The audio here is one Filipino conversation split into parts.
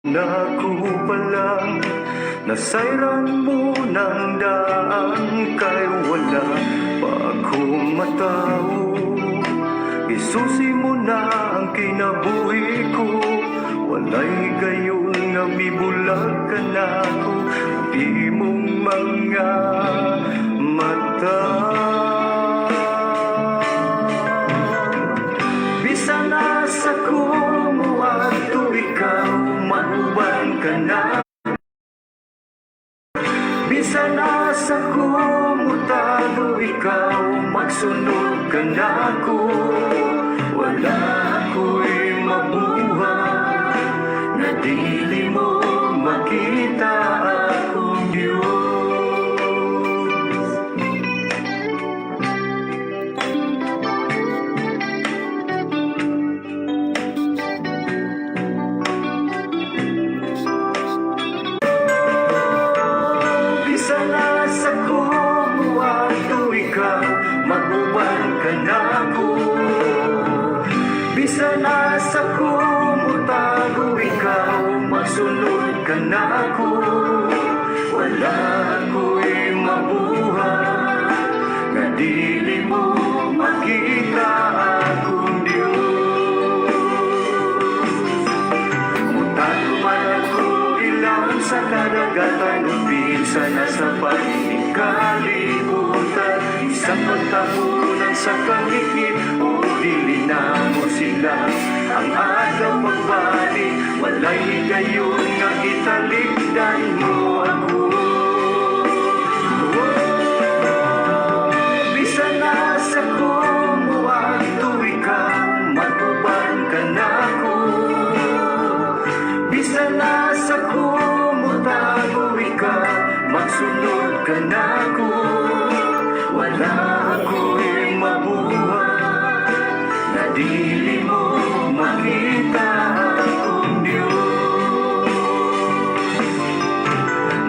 Naku palang nasayran mo ng daan, kay wala pa akong matao. Isusi mo na ang kinabuhi ko, walay gayon nga bibulag ka na ko, di mong mga mata. Bisa na sa kumuha to ikaw, mauban ka na. Bisa na sa kumutalo ikaw, magsunod ka na ko. Wala ako'y mabuhay na dili mo makita akong Diyos. Bisa na sa kumuha to ikaw, maguban ka na ko. Bisa na sa kumutago ikaw, magsunod ka na ko. Wala ako'y mabuhay na dili mo makita akong Diyos. Mutago man ako ilang sa kadagatan, umpisa na sa panining kalibutan. Isang pagtabunan sa kamikit, o dili na mo sila. Ang agaw pagbalik, walay gayon nga italikdan mo ako. Bisa na sa kumuha to ikaw, maguban ka na ko. Bisa na sa kumutago ikaw, magsunod ka na ko. Wala ako'y mabuhay na dili mo makita akong Diyos.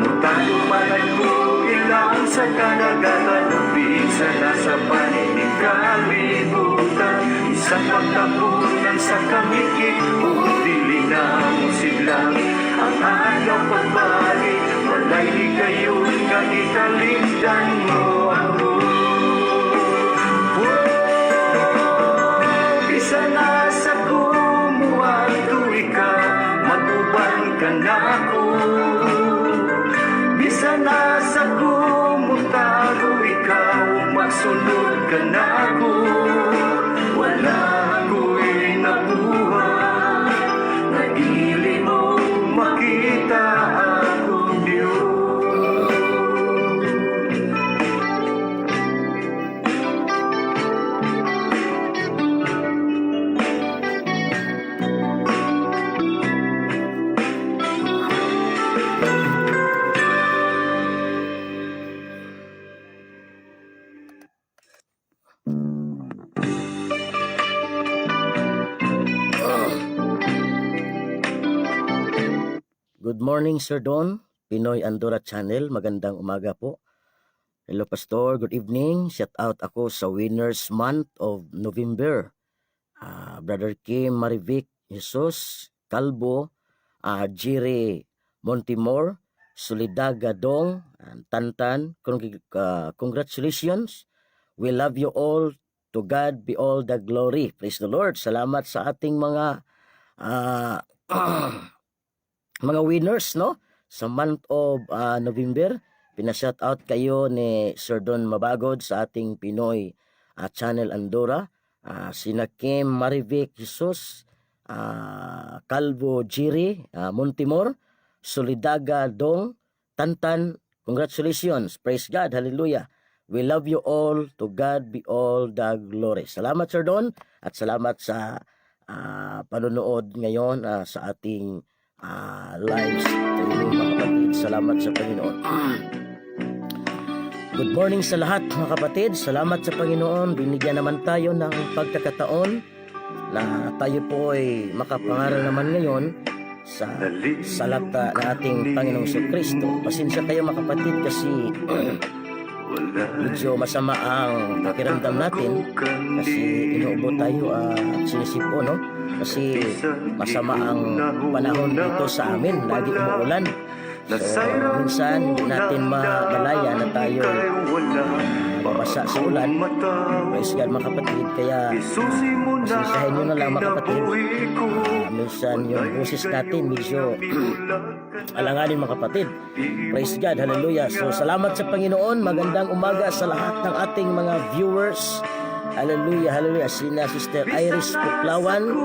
Mutago man ko ilang sa kadagatan, umpisa na sa panining kalibutan. Isang pagtabunan sa kamikit, o dili na mo siglang. Ang agaw pagbalik, walay gayon nga italikdan mo ako. Bisa na sa kumuha to ikaw, maguban ka na ko. Bisa na sa kumutago ikaw, magsunod ka na ko. Wala ako'y nabuhay na dili mo makita akong Diyos. Good morning, Sir Don, Pinoy Andorra Channel. Magandang umaga po. Hello, Pastor. Good evening. Shout out ako sa Winners Month of November. Brother Kim Marivic Jesus, Calvo, Jire Montimor, Solidaga Dong, Tantan. Congratulations. We love you all. To God be all the glory. Praise the Lord. Salamat sa ating mga mga winners, no? Sa month of November, pinashout out kayo ni Sir Don Mabagod sa ating Pinoy Channel Andorra. Sina Kim Marivic Jesus, Calvo Jiri Montimor, Solidaga Dong, Tantan. Congratulations. Praise God. Hallelujah. We love you all. To God be all the glory. Salamat, Sir Don, at salamat sa panonood ngayon sa ating live streaming, mga kapatid. Salamat sa Panginoon. Good morning sa lahat, mga kapatid. Salamat sa Panginoon. Binigyan naman tayo ng pagkakataon na tayo po ay makapangaral naman ngayon sa salata ng ating Panginoong Kristo. Pasensya kayo, mga kapatid, kasi medyo masama ang pakiramdam natin kasi inuubo tayo at sinisipo, no? Kasi masama ang panahon dito sa amin, lagi umuulan. So minsan hindi natin malaya na tayo mabasa sa ulan. Praise God mga kapatid, kaya pasensyahin nyo na lang mga kapatid. Minsan yung boses natin medyo alanganin mga kapatid. Praise God, hallelujah. So salamat sa Panginoon, magandang umaga sa lahat ng ating mga viewers. Hallelujah, hallelujah. Sina Sister Iris Puklawan,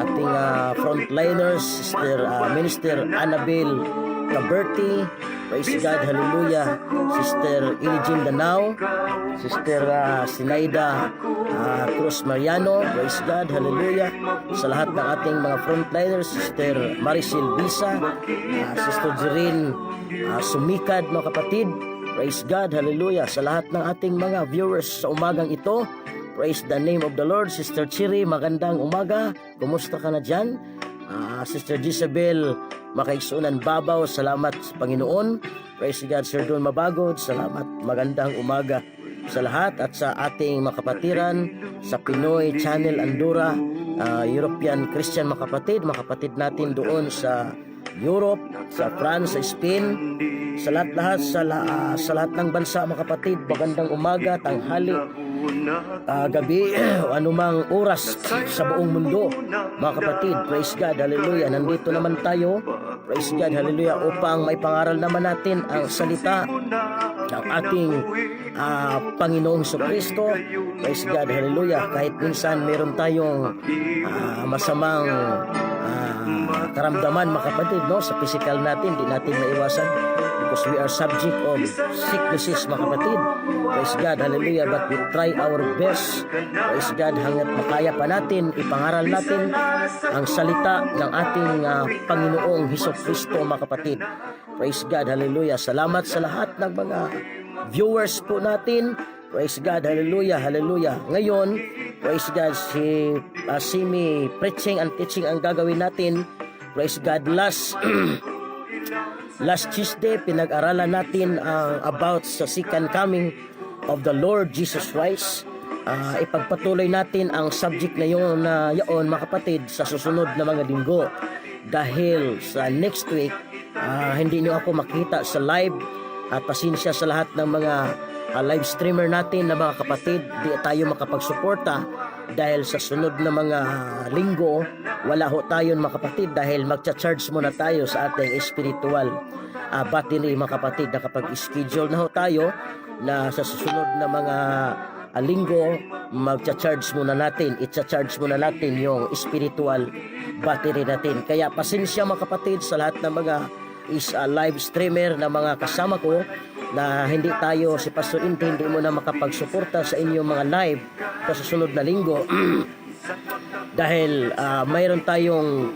ating frontliners, Sister Minister Annabel Caberti, praise God, hallelujah. Sister Ilijin Danao, Sister Sinaida Cruz Mariano, praise God, hallelujah. Sa lahat ng ating mga frontliners, Sister Maricel Bisa, Sister Jerin Sumikad, mga kapatid, praise God, hallelujah. Sa lahat ng ating mga viewers sa umagang ito, praise the name of the Lord. Sister Chiri, magandang umaga, kumusta ka na dyan? Sister Jezebel Makaigsunan Babaw, salamat sa Panginoon. Praise God. Sir Don Mabagod, salamat, magandang umaga sa lahat at sa ating makapatiran sa Pinoy Channel Andorra, European Christian makapatid natin doon sa Europe, sa France, sa Spain, sa lahat sa lahat ng bansa mga kapatid, magandang umaga, tanghali, gabi, o anumang oras sa buong mundo mga kapatid. Praise God, hallelujah. Nandito naman tayo, praise God, hallelujah, upang may pangaral naman natin ang salita ng ating Panginoong Kristo. Praise God, hallelujah. Kahit minsan meron tayong masamang karamdaman mga kapatid, no, sa physical natin, di natin maiwasan because we are subject of sicknesses mga kapatid. Praise God, hallelujah. But we try our best, praise God, hanggat makaya pa natin, ipangaral natin ang salita ng ating Panginoong Kristo mga kapatid. Praise God, hallelujah. Salamat sa lahat ng mga viewers po natin. Praise God, hallelujah, hallelujah. Ngayon, praise God, si Simi preaching and teaching ang gagawin natin. Praise God, last Tuesday, pinag-aralan natin about sa second coming of the Lord Jesus Christ. Ipagpatuloy natin ang subject na yun mga kapatid sa susunod na mga linggo. Dahil sa next week, hindi nyo ako makita sa live at pasensya sa lahat ng mga live streamer natin na mga kapatid, di tayo makapagsuporta dahil sa sunod na mga linggo wala ho tayo mga kapatid dahil magcha-charge muna tayo sa ating spiritual battery mga kapatid. Nakapag-schedule na ho tayo na sa susunod na mga linggo magcha-charge muna natin, itcha-charge muna natin yung spiritual battery natin. Kaya pasensya mga kapatid sa lahat ng mga live streamer na mga kasama ko na hindi tayo, si Pastor Inti hindi mo na makapagsuporta sa inyong mga live sa susunod na linggo dahil mayroon tayong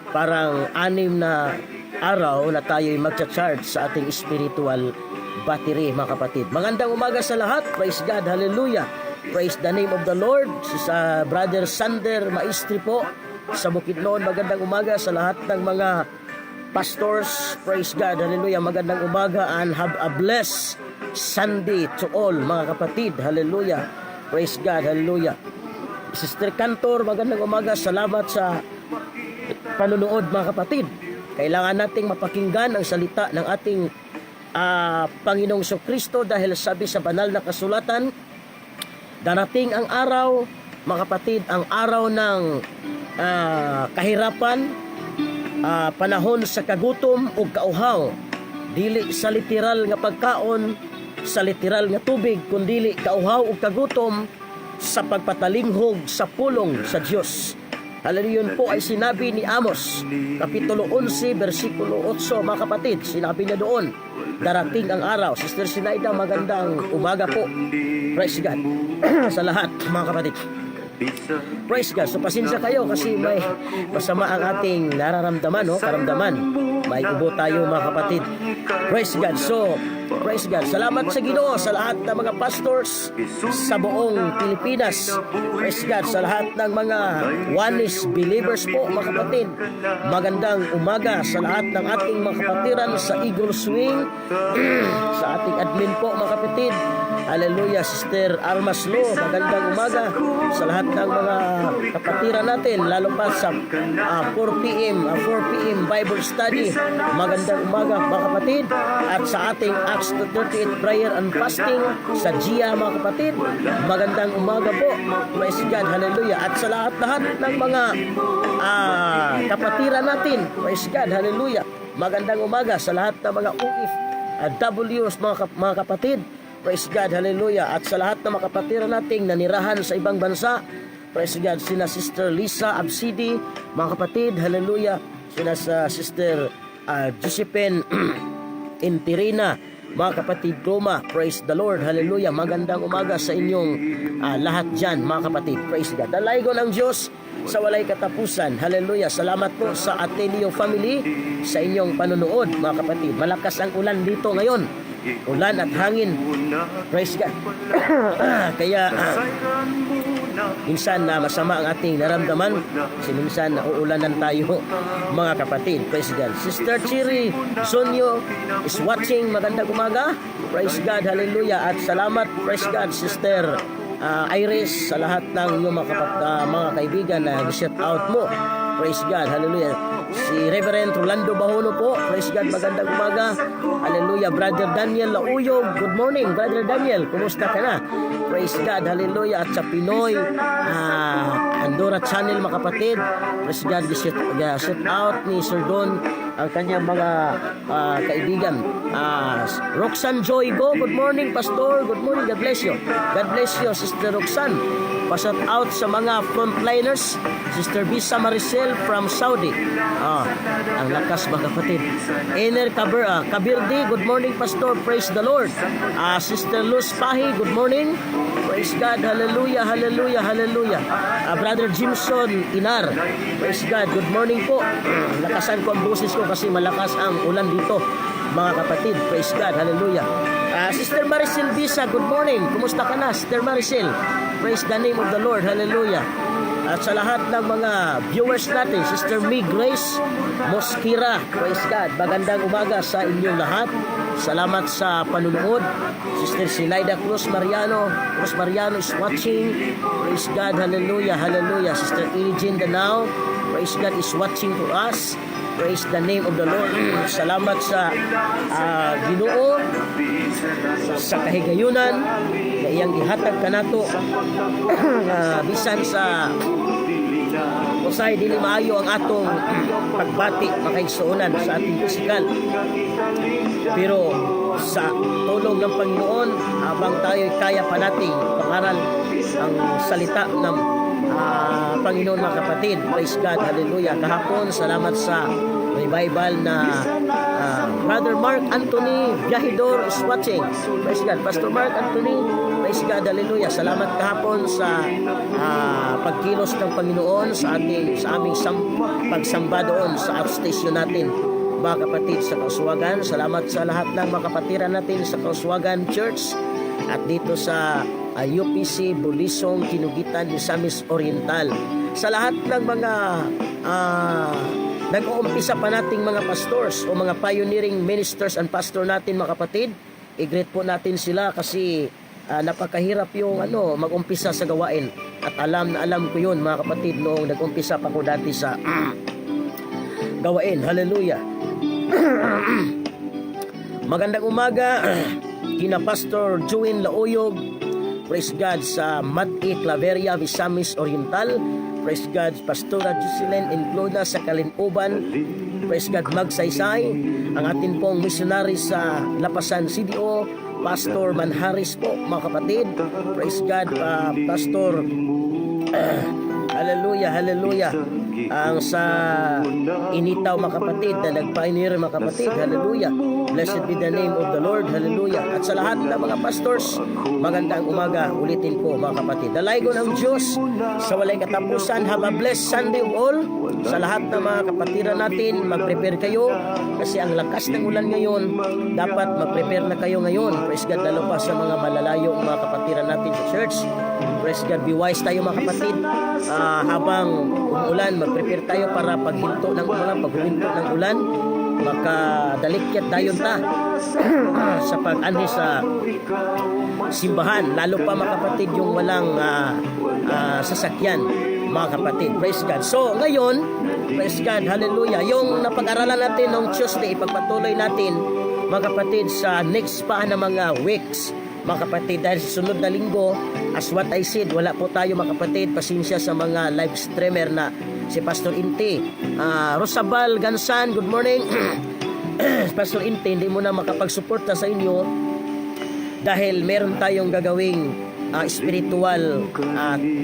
parang 6 na araw na tayo magcha-charge sa ating spiritual battery mga kapatid. Magandang umaga sa lahat, praise God, hallelujah, praise the name of the Lord. Si Brother Sander Maestri po sa Bukidnon, magandang umaga sa lahat ng mga pastors, praise God, hallelujah, magandang umaga and have a blessed Sunday to all mga kapatid, hallelujah, praise God, hallelujah. Sister Cantor, magandang umaga, salamat sa panunood mga kapatid. Kailangan nating mapakinggan ang salita ng ating Panginoong Kristo dahil sabi sa banal na kasulatan, darating ang araw mga kapatid, ang araw ng kahirapan, panahon sa kagutom o kauhaw, dili sa literal nga pagkaon, sa literal nga tubig, kundili kauhaw o kagutom sa pagpatalinghog sa pulong sa Diyos. Hallelujah, po ay sinabi ni Amos Kapitulo 11 versikulo 8 mga kapatid. Sinabi niya doon, darating ang araw. Sister Sinaida, magandang umaga po. Praise God sa lahat mga kapatid. Praise God. So pasensya kayo kasi may masama ang ating nararamdaman, no? Karamdaman. May ubo tayo mga kapatid. Praise God. So Praise God. Salamat sa Ginoo sa lahat ng mga pastors sa buong Pilipinas. Praise God. Sa lahat ng mga Oneness believers po, mga kapatid. Magandang umaga sa lahat ng ating mga kapatiran sa Eagle Swing. Sa ating admin po, mga kapatid. Hallelujah, Sister Almaslo. Magandang umaga sa lahat ng mga kapatiran natin, lalo pa sa 4 p.m. Bible study. Magandang umaga, mga kapatid. At sa ating Acts 38 prayer and fasting sa GIA, mga kapatid. Magandang umaga po. Praise God, hallelujah. At sa lahat-lahat ng mga kapatiran natin, praise God, hallelujah. Magandang umaga sa lahat ng mga OFWs, mga kapatid. Praise God, hallelujah. At sa lahat ng mga kapatiran nating nanirahan sa ibang bansa, praise God, sina Sister Lisa Absidi, mga kapatid, hallelujah. Sina sa Sister Josephine Intirina, mga kapatid Roma, praise the Lord, hallelujah. Magandang umaga sa inyong lahat dyan, mga kapatid, praise God. Dalaygo ng Diyos sa walay katapusan, hallelujah. Salamat po sa Ateneo family sa inyong panunood, mga kapatid. Malakas ang ulan dito ngayon, ulan at hangin, praise God. Kaya minsan masama ang ating naramdaman kasi minsan nauulanan tayo, mga kapatid, praise God. Sister Chiri Sonyo is watching, magandang umaga, praise God, hallelujah. At salamat, praise God, Sister Iris, sa lahat ng inyong mga kaibigan na shout out mo, praise God, hallelujah. Si Reverend Rolando Bahono po, praise God, magandang umaga, hallelujah. Brother Daniel Lauyog, good morning, Brother Daniel, kumusta ka na? Praise God, hallelujah. At sa Pinoy Andorra Channel, mga kapatid, praise God, shout out ni Sir Don ang kanyang mga kaibigan. Roxanne Joy Go, good morning, Pastor, good morning, God bless you. God bless you, Sister Roxanne. Pa-shout out sa mga frontliners, Sister Bisa Maricel from Saudi. Ang lakas, mga kapatid. Ener Kabirdi, good morning, Pastor, praise the Lord. Sister Luz Pahi, good morning, praise God, hallelujah, hallelujah, hallelujah. Brother Jimson Inar, praise God, good morning po. Lakasan ko ang boses ko kasi malakas ang ulan dito, mga kapatid, praise God, hallelujah. Sister Maricel Bisa, good morning, kumusta ka na, Sister Maricel? Praise the name of the Lord, hallelujah. At sa lahat ng mga viewers natin, Sister Mig Grace Mosquira, praise God, magandang umaga sa inyong lahat. Salamat sa panunood. Sister Silaida Cruz Mariano is watching, praise God, hallelujah, hallelujah. Sister Elijin Danao, praise God, is watching to us. Praise the name of the Lord. Salamat sa Ginoo sa kahigayunan na iyang gihatag kanato bisan sa usay dili maayo ang atong pagbati makaigsuonan sa ating pisikal, pero sa tulong ng Panginoon habang tayo kaya pa nating pangaral ang salita ng Panginoon, mga kapatid, praise God, hallelujah. Kahapon, salamat sa revival na Brother Mark Anthony Viajidor is watching, praise God. Pastor Mark Anthony, praise God, hallelujah. Salamat kahapon sa pagkilos ng Panginoon sa aming pagsamba doon sa outstation natin, mga kapatid, sa Kauswagan. Salamat sa lahat ng mga kapatiran natin sa Kauswagan Church at dito sa UPC Bulisong, Kinugitan, Misamis Oriental. Sa lahat ng mga nag-uumpisa pa nating mga pastors o mga pioneering ministers and pastor natin, mga kapatid, i-greet po natin sila kasi napakahirap yung mag-umpisa sa gawain. At alam na alam ko yun, mga kapatid, noong nag-umpisa pa ko dati sa gawain. Hallelujah. Magandang umaga kina Pastor Join Lauyog, praise God, sa Mati Claveria, Misamis Oriental. Praise God, Pastora Jocelyn Includa sa Kalintuban. Praise God, Magsaysay. Ang atin pong missionary sa Lapasan CDO, Pastor Manharis po, mga kapatid. Praise God, Pastor hallelujah, hallelujah. Ang sa Initaw, mga kapatid, na nag-pioneer, mga kapatid, hallelujah. Blessed be the name of the Lord, hallelujah. At sa lahat ng mga pastors, magandang umaga, ulitin ko, mga kapatid. Dalaygo ng Diyos sa walay katapusan. Have a blessed Sunday of all. Sa lahat ng mga kapatiran natin, mag-prepare kayo kasi ang lakas ng ulan ngayon, dapat mag-prepare na kayo ngayon. Praise God, lalo pa sa mga malalayo mga kapatiran natin sa church. Praise God, be wise tayo mga kapatid. Habang umulan, mag-prepare tayo para paghinto ng ulan, paghuminto ng ulan, makadalikyat dayon ta sa pag-ani sa simbahan, lalo pa mga kapatid yung walang sasakyan mga kapatid. Praise God. So ngayon, praise God, hallelujah, yung napag-aralan natin noong Tuesday, ipagpatuloy natin mga kapatid sa next pa na mga weeks mga kapatid, dahil sa sunod na linggo, as what I said, wala po tayo mga kapatid. Pasensya sa mga live streamer na si Pastor Inti, Rosabal Gansan, good morning. Pastor Inti, hindi mo na makapagsuporta sa inyo dahil meron tayong gagawing spiritual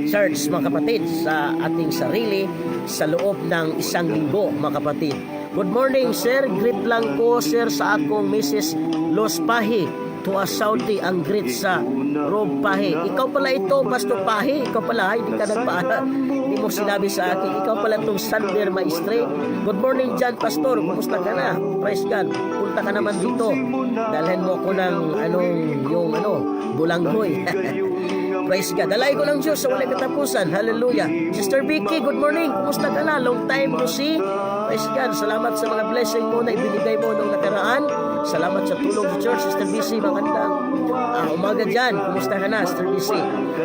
church mga kapatid sa ating sarili sa loob ng isang linggo mga kapatid. Good morning sir, greet lang ko sir sa akong Mrs. Los Pahi to a Saudi ang greet sa Rob Pahi. Ikaw pala ito, Pastor Pahi. Ikaw pala, hindi ka nagpaala. Hindi mo sinabi sa akin. Ikaw pala itong Sander Maestre. Good morning dyan, Pastor. Kumusta ka na? Praise God. Punta ka naman dito. Dalhin mo ko ng bulanghoy. Praise God. Dalay ko ng Diyos sa walang katapusan. Hallelujah. Sister Vicky, good morning. Kumusta ka na? Long time no see. Praise God. Salamat sa mga blessing mo na ibinigay mo nung nakaraan. Salamat sa tulong sa church. Sister BC, magandang umaga dyan. Kumusta ka na, Sister BC?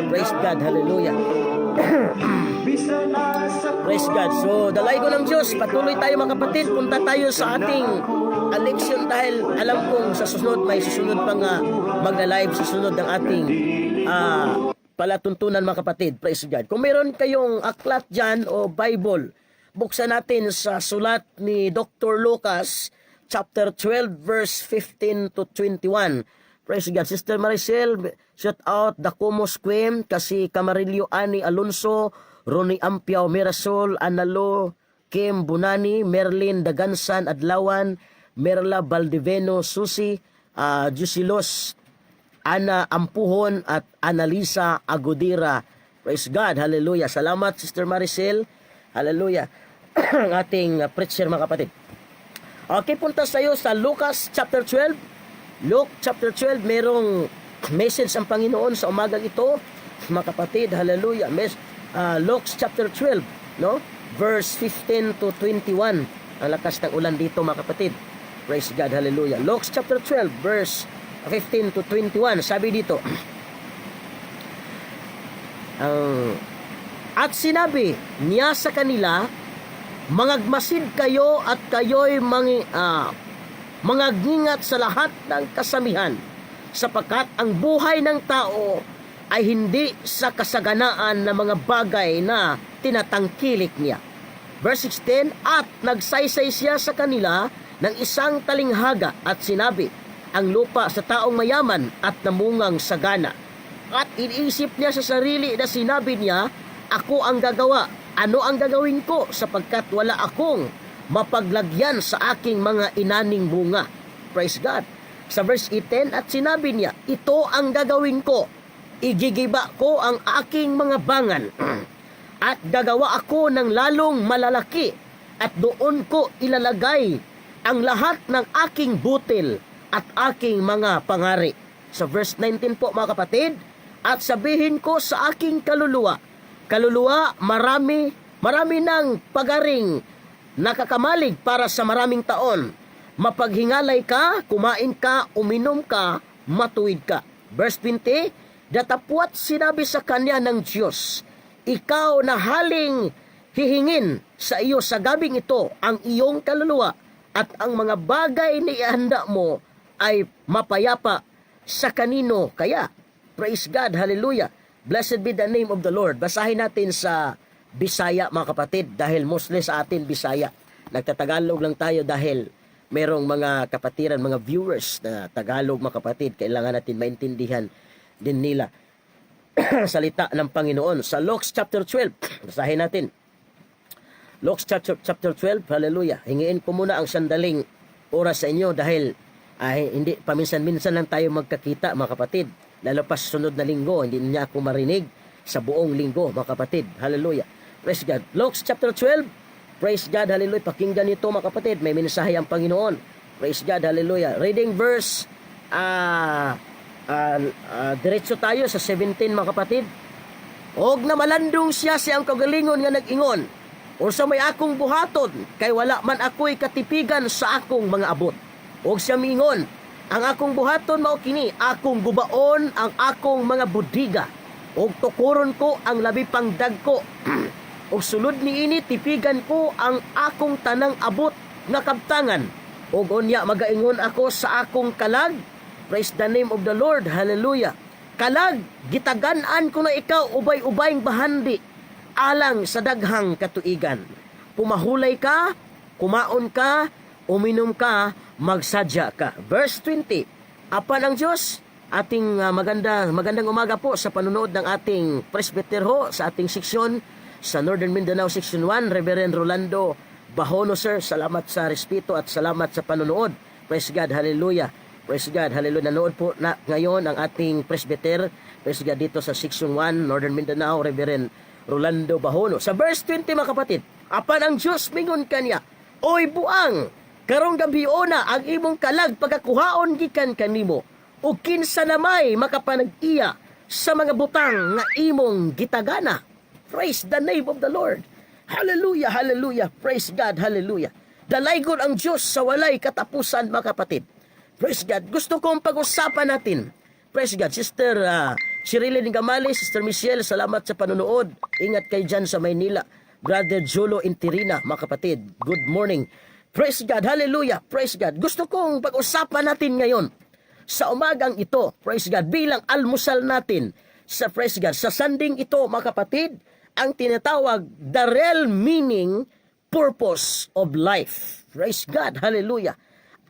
Praise God. Hallelujah. Praise God. So, dalay ko ng Diyos. Patuloy tayo mga kapatid. Punta tayo sa ating election dahil alam kong sa susunod, may susunod pang magna-live sa sunod ng ating palatuntunan mga kapatid. Praise God. Kung meron kayong aklat dyan o Bible, buksan natin sa sulat ni Dr. Lucas, chapter 12, verse 15 to 21. Praise God. Sister Maricel, shout out Dacomos Quem, kasi Camarillo Ani Alonso, Ronnie Ampiao Mirasol, Analo, Kim Bunani, Merlin Dagansan Adlawan, Merla Baldiveno Susi, Jusilos, Ana Ampuhon, at Analisa Agudira. Praise God. Hallelujah. Salamat, Sister Maricel. Hallelujah. Ang ating preacher mga kapatid. Okay, punta tayo sa Lucas chapter 12. Luke chapter 12, merong message ang Panginoon sa umagang ito, mga kapatid. Hallelujah. Luke chapter 12, no? Verse 15 to 21. Ang lakas ng ulan dito, mga kapatid. Praise God. Hallelujah. Luke chapter 12, verse 15 to 21. Sabi dito, at sinabi niya sa kanila, mangagmasid kayo at kayo'y mangagingat sa lahat ng kasamihan, sapagkat ang buhay ng tao ay hindi sa kasaganaan ng mga bagay na tinatangkilik niya. Verse 16, at nagsaysay siya sa kanila ng isang talinghaga at sinabi, ang lupa sa taong mayaman at namungang sagana. At iniisip niya sa sarili na sinabi niya, ako ang gagawa. Ano ang gagawin ko sapagkat wala akong mapaglagyan sa aking mga inaning bunga. Praise God. Sa verse 18, at sinabi niya, ito ang gagawin ko. Igigiba ko ang aking mga bangan at gagawa ako ng lalong malalaki at doon ko ilalagay ang lahat ng aking butil at aking mga pangari. Sa verse 19 po mga kapatid, at sabihin ko sa aking kaluluwa, marami ng pagaring nakakamalig para sa maraming taon. Mapaghingalay ka, kumain ka, uminom ka, matuwid ka. Verse 20, datapwat sinabi sa kanya ng Diyos, ikaw na haling hihingin sa iyo sa gabing ito ang iyong kaluluwa at ang mga bagay na ihanda mo ay mapayapa sa kanino kaya. Praise God, hallelujah. Blessed be the name of the Lord. Basahin natin sa Bisaya mga kapatid dahil mostly sa atin Bisaya. Nagtatagalog lang tayo dahil merong mga kapatiran, mga viewers na Tagalog mga kapatid. Kailangan natin maintindihan din nila salita ng Panginoon. Sa Luke chapter 12, basahin natin. Luke chapter 12, hallelujah. Hingiin ko muna ang sandaling oras sa inyo dahil hindi paminsan-minsan lang tayo magkakita mga kapatid. Lalo pa sa sunod na linggo, hindi niya ako marinig sa buong linggo, mga kapatid. Hallelujah. Praise God. Luke chapter 12, Praise God, hallelujah. Pakinggan nito mga kapatid, may mensahe ang Panginoon. Praise God, hallelujah. Reading verse, diretso tayo sa 17 mga kapatid. Og na malandong siya siyang kagalingon nga nag-ingon, o sa may akong buhaton, kay wala man ako'y katipigan sa akong mga abot. Og siya miingon, ang akong buhaton mao kini, akong gubaon ang akong mga budiga, og tukuron ko ang labi pang dagko. Og sulod niini tipigan ko ang akong tanang abot nga kabtangan. Og unya magaingon ako sa akong kalag. Praise the name of the Lord. Hallelujah. Kalag, gitagan-an ko na ikaw ubay-ubayng bahandi alang sa daghang katuigan. Pumahulay ka, kumaon ka, uminom ka, magsadya ka. Verse 20. Apan ang Diyos, ating magandang umaga po sa panunood ng ating presbyter ho sa ating seksyon sa Northern Mindanao Section 1, Reverend Rolando Bahono, sir. Salamat sa respeto at salamat sa panunood. Praise God, hallelujah. Praise God, hallelujah. Nanood po na ngayon ang ating presbyter. Praise God, dito sa Section 1, Northern Mindanao, Reverend Rolando Bahono. Sa verse 20 mga kapatid, apan ang Diyos mingon kanya, oy buang, karong gabi na ang imong kalag pagkakuhaon gikan kanimo, o kinsa namay makapanag-iya sa mga butang nga imong gitagana. Praise the name of the Lord. Hallelujah, hallelujah. Praise God, hallelujah. Dalaygon ang Diyos sa walay katapusan mga kapatid. Praise God. Gusto kong pag-usapan natin. Praise God. Sister Shirilyn Gamali, Sister Michelle, salamat sa panonood. Ingat kayo dyan sa Maynila. Brother Jolo Intirina, mga kapatid. Good morning. Praise God. Hallelujah. Praise God. Gusto kong pag-usapan natin ngayon sa umagang ito. Praise God. Bilang almusal natin sa praise God. Sa sanding ito, mga kapatid, ang tinatawag the real meaning, purpose of life. Praise God. Hallelujah.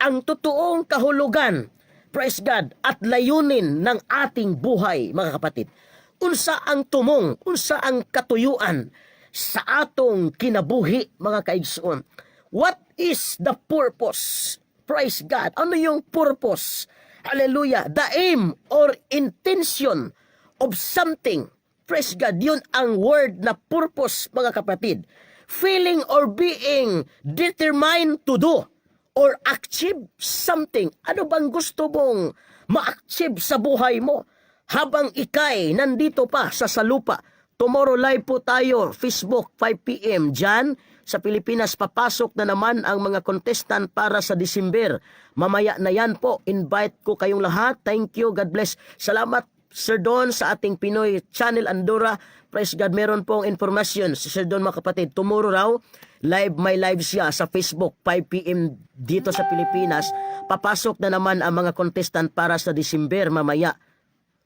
Ang totoong kahulugan, praise God, at layunin ng ating buhay, mga kapatid. Unsa ang tumong, unsa ang katuyuan sa atong kinabuhi, mga kaigsoon. What is the purpose? Praise God. Ano yung purpose? Hallelujah. The aim or intention of something. Praise God. Yun ang word na purpose, mga kapatid. Feeling or being determined to do or achieve something. Ano bang gusto mong ma-achieve sa buhay mo habang ikay nandito pa sa salupa? Tomorrow live po tayo, Facebook, 5 p.m. Diyan sa Pilipinas, papasok na naman ang mga contestant para sa December. Mamaya na yan po. Invite ko kayong lahat. Thank you. God bless. Salamat, Sir Don, sa ating Pinoy Channel Andorra. Praise God. Meron pong informasyon si Sir Don, mga kapatid. Tomorrow raw, may live siya sa Facebook, 5 p.m. dito sa Pilipinas. Papasok na naman ang mga contestant para sa December mamaya.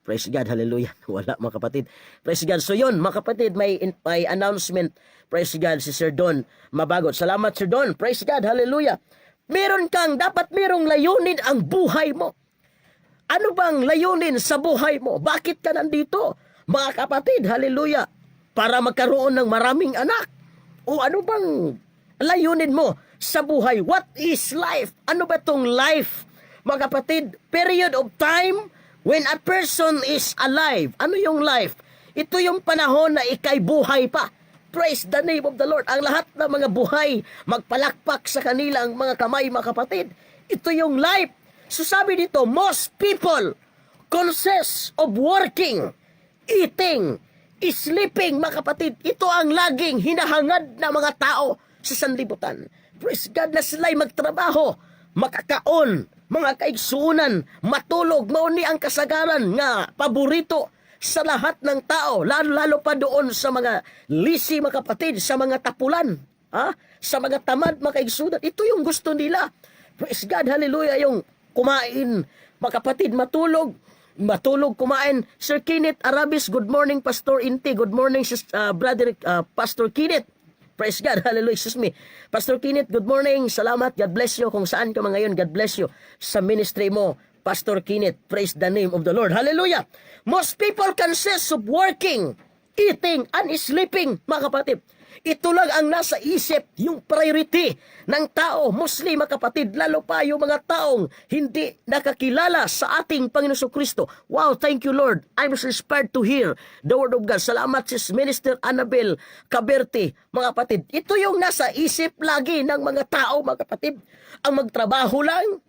Praise God, hallelujah. Wala, mga kapatid. Praise God. So yun, mga kapatid, may announcement. Praise God, si Sir Don Mabagot. Salamat, Sir Don. Praise God, hallelujah. Dapat merong layunin ang buhay mo. Ano bang layunin sa buhay mo? Bakit ka nandito? Mga kapatid, hallelujah. Para magkaroon ng maraming anak. O ano bang layunin mo sa buhay? What is life? Ano ba tong life? Mga kapatid, period of time when a person is alive. Ano yung life? Ito yung panahon na ikay buhay pa. Praise the name of the Lord. Ang lahat ng mga buhay, magpalakpak sa kanilang mga kamay, mga kapatid. Ito yung life. So sabi dito, most people consist of working, eating, sleeping, mga kapatid. Ito ang laging hinahangad ng mga tao sa sanlibutan. Praise God na sila'y magtrabaho, makakaon, mga kaigsuunan, matulog. Mauni ang kasagaran nga paborito sa lahat ng tao, lalo pa doon sa mga lisi, mga kapatid, sa mga tapulan, sa mga tamad, mga kaigsuunan. Ito yung gusto nila. Praise God, hallelujah, yung kumain, mga kapatid, matulog, kumain. Sir Kenneth Arabis, good morning, Pastor Inti. Good morning, brother Pastor Kenneth. Praise God, hallelujah, excuse me. Pastor Kenneth, good morning, salamat, God bless you. Kung saan ka mga ngayon, God bless you sa ministry mo, Pastor Kenneth. Praise the name of the Lord, hallelujah. Most people consist of working, eating, and sleeping, mga kapatid. Ito lang ang nasa isip, yung priority ng tao, Muslim mga kapatid, lalo pa yung mga taong hindi nakakilala sa ating Panginoon Kristo. Wow, thank you Lord. I'm so inspired to hear the word of God. Salamat sis Minister Annabel Caberte, mga kapatid. Ito yung nasa isip lagi ng mga tao, mga kapatid. Ang magtrabaho lang,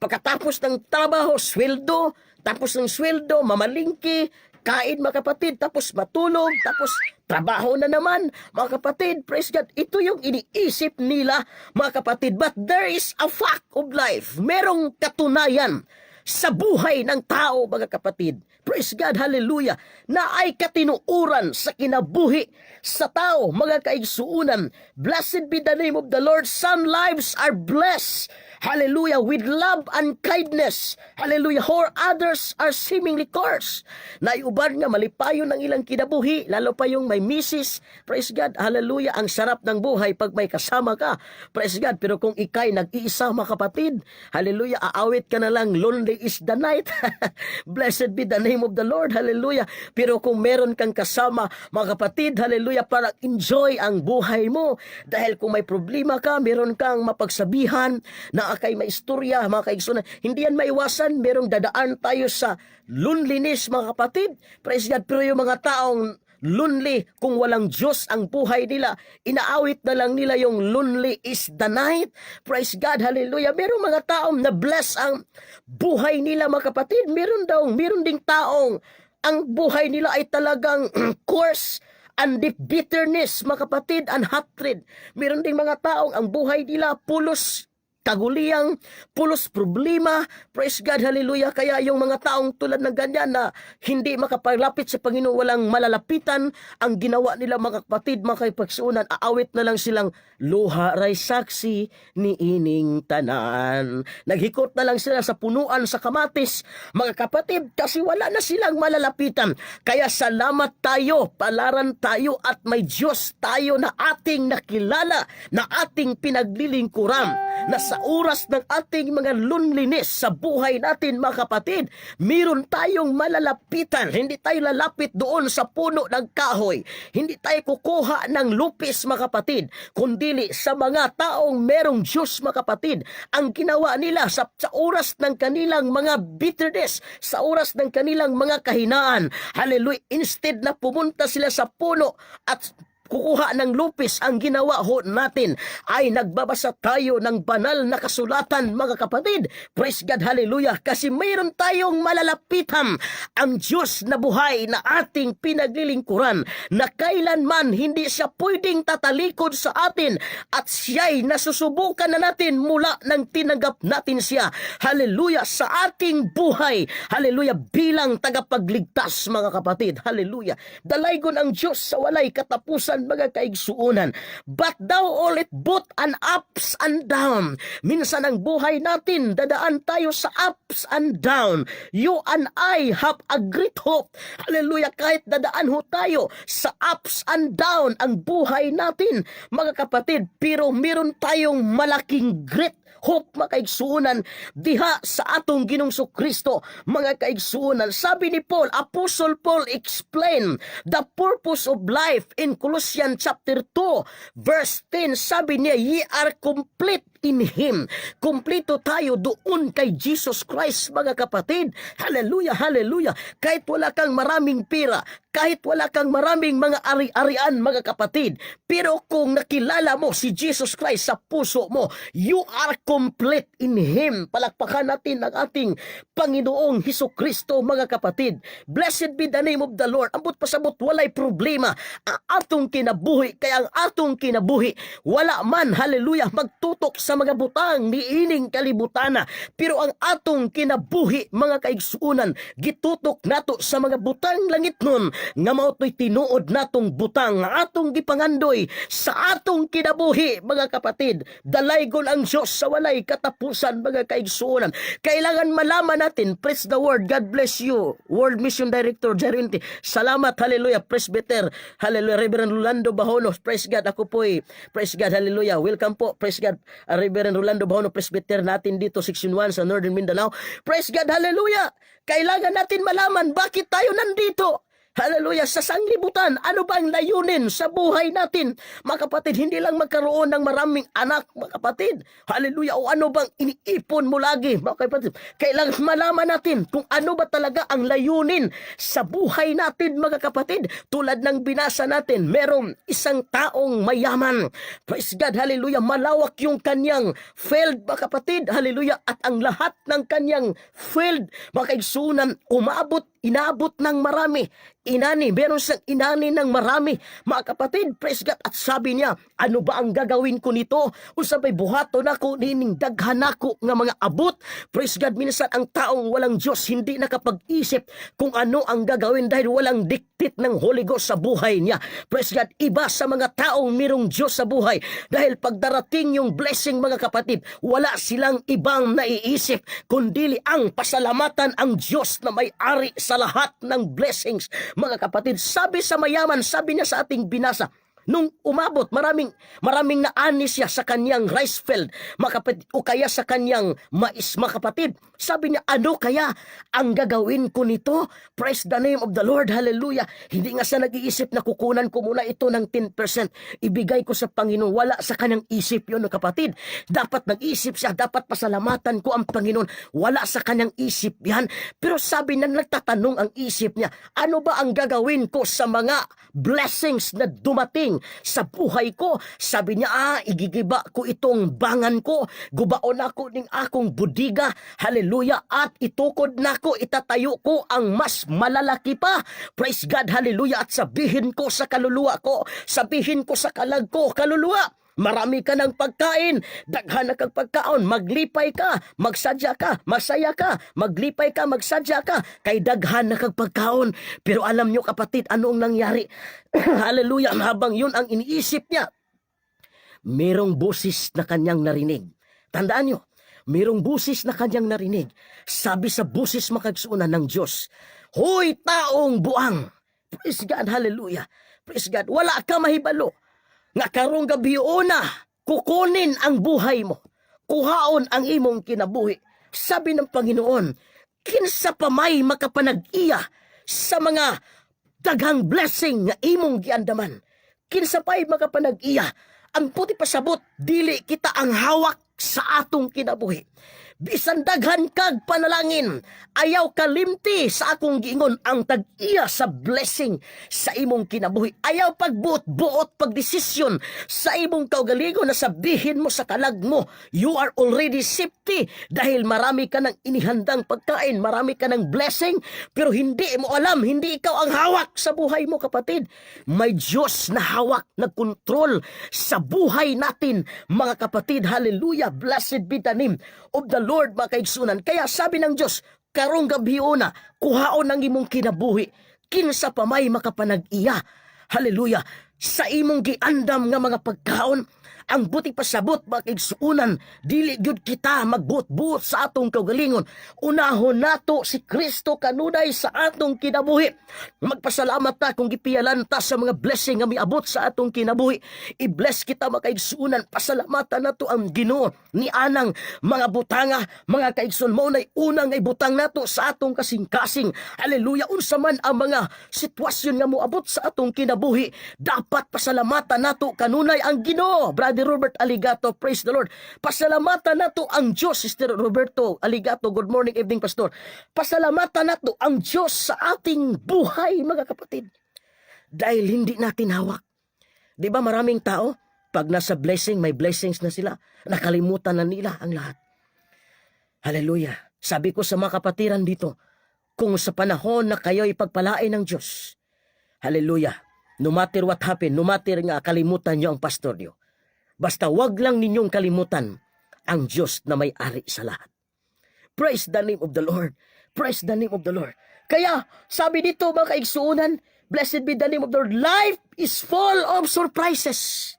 pagkatapos ng trabaho, sweldo, tapos ng sweldo, mamalingki, kain mga kapatid, tapos matulog, tapos trabaho na naman, mga kapatid. Praise God. Ito yung iniisip nila, mga kapatid. But there is a fact of life. Merong katunayan sa buhay ng tao, mga kapatid. Praise God, hallelujah, na ay katinuuran sa kinabuhi sa tao, mga kaigsuunan. Blessed be the name of the Lord. Some lives are blessed, hallelujah, with love and kindness, hallelujah, or others are seemingly cursed. Naiuban nga malipayon ng ilang kinabuhi, lalo pa yung may misis. Praise God, hallelujah. Ang sarap ng buhay pag may kasama ka, praise God. Pero kung ikay nag-iisa, mga kapatid, hallelujah, aawit ka na lang, lonely is the night. Blessed be the name of the Lord, hallelujah. Pero kung meron kang kasama, mga kapatid, hallelujah, para enjoy ang buhay mo. Dahil kung may problema ka, meron kang mapagsabihan na akay may istorya, mga kaigsunan. Hindi yan maiwasan, merong dadaan tayo sa loneliness, mga kapatid. Praise God. Pero yung mga taong lonely, kung walang Diyos ang buhay nila, inaawit na lang nila yung lonely is the night. Praise God, hallelujah. Merong mga taong na bless ang buhay nila, mga kapatid. Meron ding taong ang buhay nila ay talagang curse and deep bitterness, mga kapatid, and hatred. Meron ding mga taong ang buhay nila pulos kaguliyang, pulos problema. Praise God, hallelujah. Kaya yung mga taong tulad ng ganyan na hindi makapaglapit sa Panginoon, walang malalapitan, ang ginawa nila, mga kapatid, mga kaipagsuunan, aawit na lang silang luha ray saksi ni ining tanan. Naghikot na lang sila sa punuan sa kamatis, mga kapatid, kasi wala na silang malalapitan. Kaya salamat tayo, palaran tayo, at may Diyos tayo na ating nakilala, na ating pinaglilingkuran, na sa oras ng ating mga loneliness sa buhay natin, mga kapatid, meron tayong malalapitan. Hindi tayo lalapit doon sa puno ng kahoy. Hindi tayo kukuha ng lupis, mga kapatid, kundili sa mga taong merong Diyos, mga kapatid. Ang ginawa nila sa oras ng kanilang mga bitterness, sa oras ng kanilang mga kahinaan, hallelujah, instead na pumunta sila sa puno at kukuha ng lupis, ang ginawa ho natin ay nagbabasa tayo ng banal na kasulatan, mga kapatid. Praise God, hallelujah. Kasi mayroon tayong malalapitan, ang Diyos na buhay na ating pinaglilingkuran, na kailanman hindi siya pwedeng tatalikod sa atin, at siya'y nasusubukan na natin mula nang tinanggap natin siya, hallelujah, sa ating buhay, hallelujah, bilang tagapagligtas, mga kapatid, hallelujah. Dalaygon ang Diyos sa walay katapusan, mga kaigsuunan. But thou all it both and ups and down. Minsan ang buhay natin, dadaan tayo sa ups and down. You and I have a great hope. Hallelujah, kahit dadaan ho tayo sa ups and down ang buhay natin, mga kapatid, pero meron tayong malaking great hope, mga kaigsuunan, diha sa atong Ginoong Kristo, mga kaigsuunan. Sabi ni Paul, Apostle Paul explain the purpose of life in Colossians chapter 2 verse 10. Sabi niya, ye are complete in Him. Kumplito tayo doon kay Jesus Christ, mga kapatid. Hallelujah, hallelujah. Kahit wala kang maraming pera, kahit wala kang maraming mga ari-arian, mga kapatid, pero kung nakilala mo si Jesus Christ sa puso mo, you are complete in Him. Palakpakan natin ang ating Panginoong Hesukristo, mga kapatid. Blessed be the name of the Lord. Ambot pasabot, walay problema ang atong kinabuhi. Kaya ang atong kinabuhi, wala man, hallelujah, magtutok sa mga butang ni ining kalibutana. Pero ang atong kinabuhi, mga kaigsuunan, gitutok nato sa mga butang langit nun, nga mautoy tinuod natong butang, atong gipangandoy sa atong kinabuhi, mga kapatid. Dalaygon ang Diyos sa walay katapusan, mga kaigsuunan. Kailangan malaman natin, praise the word. God bless you, World Mission Director Jarinti. Salamat, hallelujah, Presbyter, hallelujah, Reverend Rolando Bahonos, praise God. Ako po'y, praise God, hallelujah, welcome po, praise God, Reverend Rolando Bahono, Presbyter natin dito, Section 1 sa Northern Mindanao. Praise God, hallelujah. Kailangan natin malaman bakit tayo nandito. Hallelujah, sa sanglibutan, ano ba ang layunin sa buhay natin? Mga kapatid, hindi lang magkaroon ng maraming anak, mga kapatid. Hallelujah, o ano bang iniipon mo lagi, mga kapatid? Kailangan malaman natin kung ano ba talaga ang layunin sa buhay natin, mga kapatid. Tulad ng binasa natin, merong isang taong mayaman. Praise God, hallelujah, malawak yung kanyang field, mga kapatid. Hallelujah, at ang lahat ng kanyang field, mga kaigsunan, inaabot ng marami. Meron siyang inani ng marami, mga kapatid, praise God. At sabi niya, ano ba ang gagawin ko nito? Kung sabay buhato na ko, nining daghan ako nga mga abot. Praise God, minsan ang taong walang Diyos, hindi nakapag-isip kung ano ang gagawin dahil walang diktit ng Holy Ghost sa buhay niya. Praise God, iba sa mga taong mirong Diyos sa buhay. Dahil pagdarating yung blessing, mga kapatid, wala silang ibang naiisip, kundi ang pasalamatan ang Diyos na may-ari sa lahat ng blessings. Mga kapatid, sabi sa mayaman, sabi niya sa ating binasa, nung umabot, maraming naani siya sa kanyang rice field, mga kapatid, o kaya sa kanyang mais, mga kapatid. Sabi niya, ano kaya ang gagawin ko nito? Praise the name of the Lord, hallelujah. Hindi nga siya nag-iisip na kukunan ko muna ito ng 10%, ibigay ko sa Panginoon. Wala sa kanyang isip yun, kapatid. Dapat nag-isip siya, dapat pasalamatan ko ang Panginoon. Wala sa kanyang isip yan. Pero sabi na, nagtatanong ang isip niya, ano ba ang gagawin ko sa mga blessings na dumating sa buhay ko? Sabi niya, igigiba ko itong bangan ko, gubaon ako ning akong budiga, hallelujah, at itukod nako, itatayo ko ang mas malalaki pa, praise God, hallelujah, at sabihin ko sa kaluluwa ko, sabihin ko sa kalag ko, kaluluwa, marami ka ng pagkain, daghan na kang pagkaon, maglipay ka, magsadya ka, masaya ka, maglipay ka, magsadya ka, kay daghan na kang pagkaon. Pero alam nyo, kapatid, anong nangyari? Hallelujah, habang yun ang iniisip niya, merong busis na kanyang narinig. Tandaan nyo, merong busis na kanyang narinig. Sabi sa busis makagsuunan ng Diyos, hoy taong buang, praise God, hallelujah, praise God, wala ka mahibalo, nga karong gabi na kukunin ang buhay mo, kuhaon ang imong kinabuhi. Sabi ng Panginoon, kinsa pa may makapanag-iya sa mga daghang blessing nga imong giandaman. Kinsa pa'y makapanag-iya, ang puti pasabot, dili kita ang hawak sa atong kinabuhi. Bisan daghan kag panalangin, ayaw kalimti sa akong giingon ang tag-iya sa blessing sa imong kinabuhi. Ayaw pagbuot-buot, pagdesisyon sa imong kaugalingon na sabihin mo sa kalag mo, you are already safety dahil marami ka ng inihandang pagkain, marami ka ng blessing, pero hindi mo alam, hindi ikaw ang hawak sa buhay mo, kapatid. May Diyos na hawak, nagkontrol sa buhay natin, mga kapatid. Hallelujah, blessed be the name of the Lord, mga kaigsunan. Kaya sabi ng Diyos, karong gabi na, kuhaon ang imong kinabuhi, kinsa pa may makapanag-iya. Hallelujah, sa imong giandam nga mga pagkaon, ang buti pasabot, mga kaigsuunan, dili gyud kita magbuot-buot sa atong kaugalingon. Unahon nato si Kristo kanunay sa atong kinabuhi. Magpasalamat ta kung gipiyalan ta sa mga blessing nga miabot sa atong kinabuhi. I-bless kita, mga kaigsuunan. Pasalamatan nato ang Ginoo ni anang mga butanga, mga kaigsuon mo nay unang ay butang nato sa atong kasing-kasing. Hallelujah, unsa man ang mga sitwasyon nga moabot sa atong kinabuhi, dapat pasalamatan nato kanunay ang Ginoo. Brother Robert Aligato, praise the Lord. Pasalamatan nato ang Diyos. Sister Roberto Aligato, good morning, evening, pastor. Pasalamatan nato ang Diyos sa ating buhay, mga kapatid, dahil hindi natin hawak. Di ba maraming tao, pag nasa blessing, may blessings na sila, nakalimutan na nila ang lahat. Hallelujah. Sabi ko sa mga kapatiran dito, kung sa panahon na kayo ipagpalain ng Diyos, hallelujah, no matter what happen, no matter nga kalimutan nyo ang pastor nyo, basta wag lang ninyong kalimutan ang Diyos na may-ari sa lahat. Praise the name of the Lord. Praise the name of the Lord. Kaya, sabi dito, mga kaigsuunan, blessed be the name of the Lord. Life is full of surprises,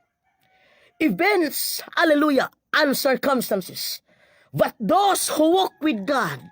events, hallelujah, and circumstances. But those who walk with God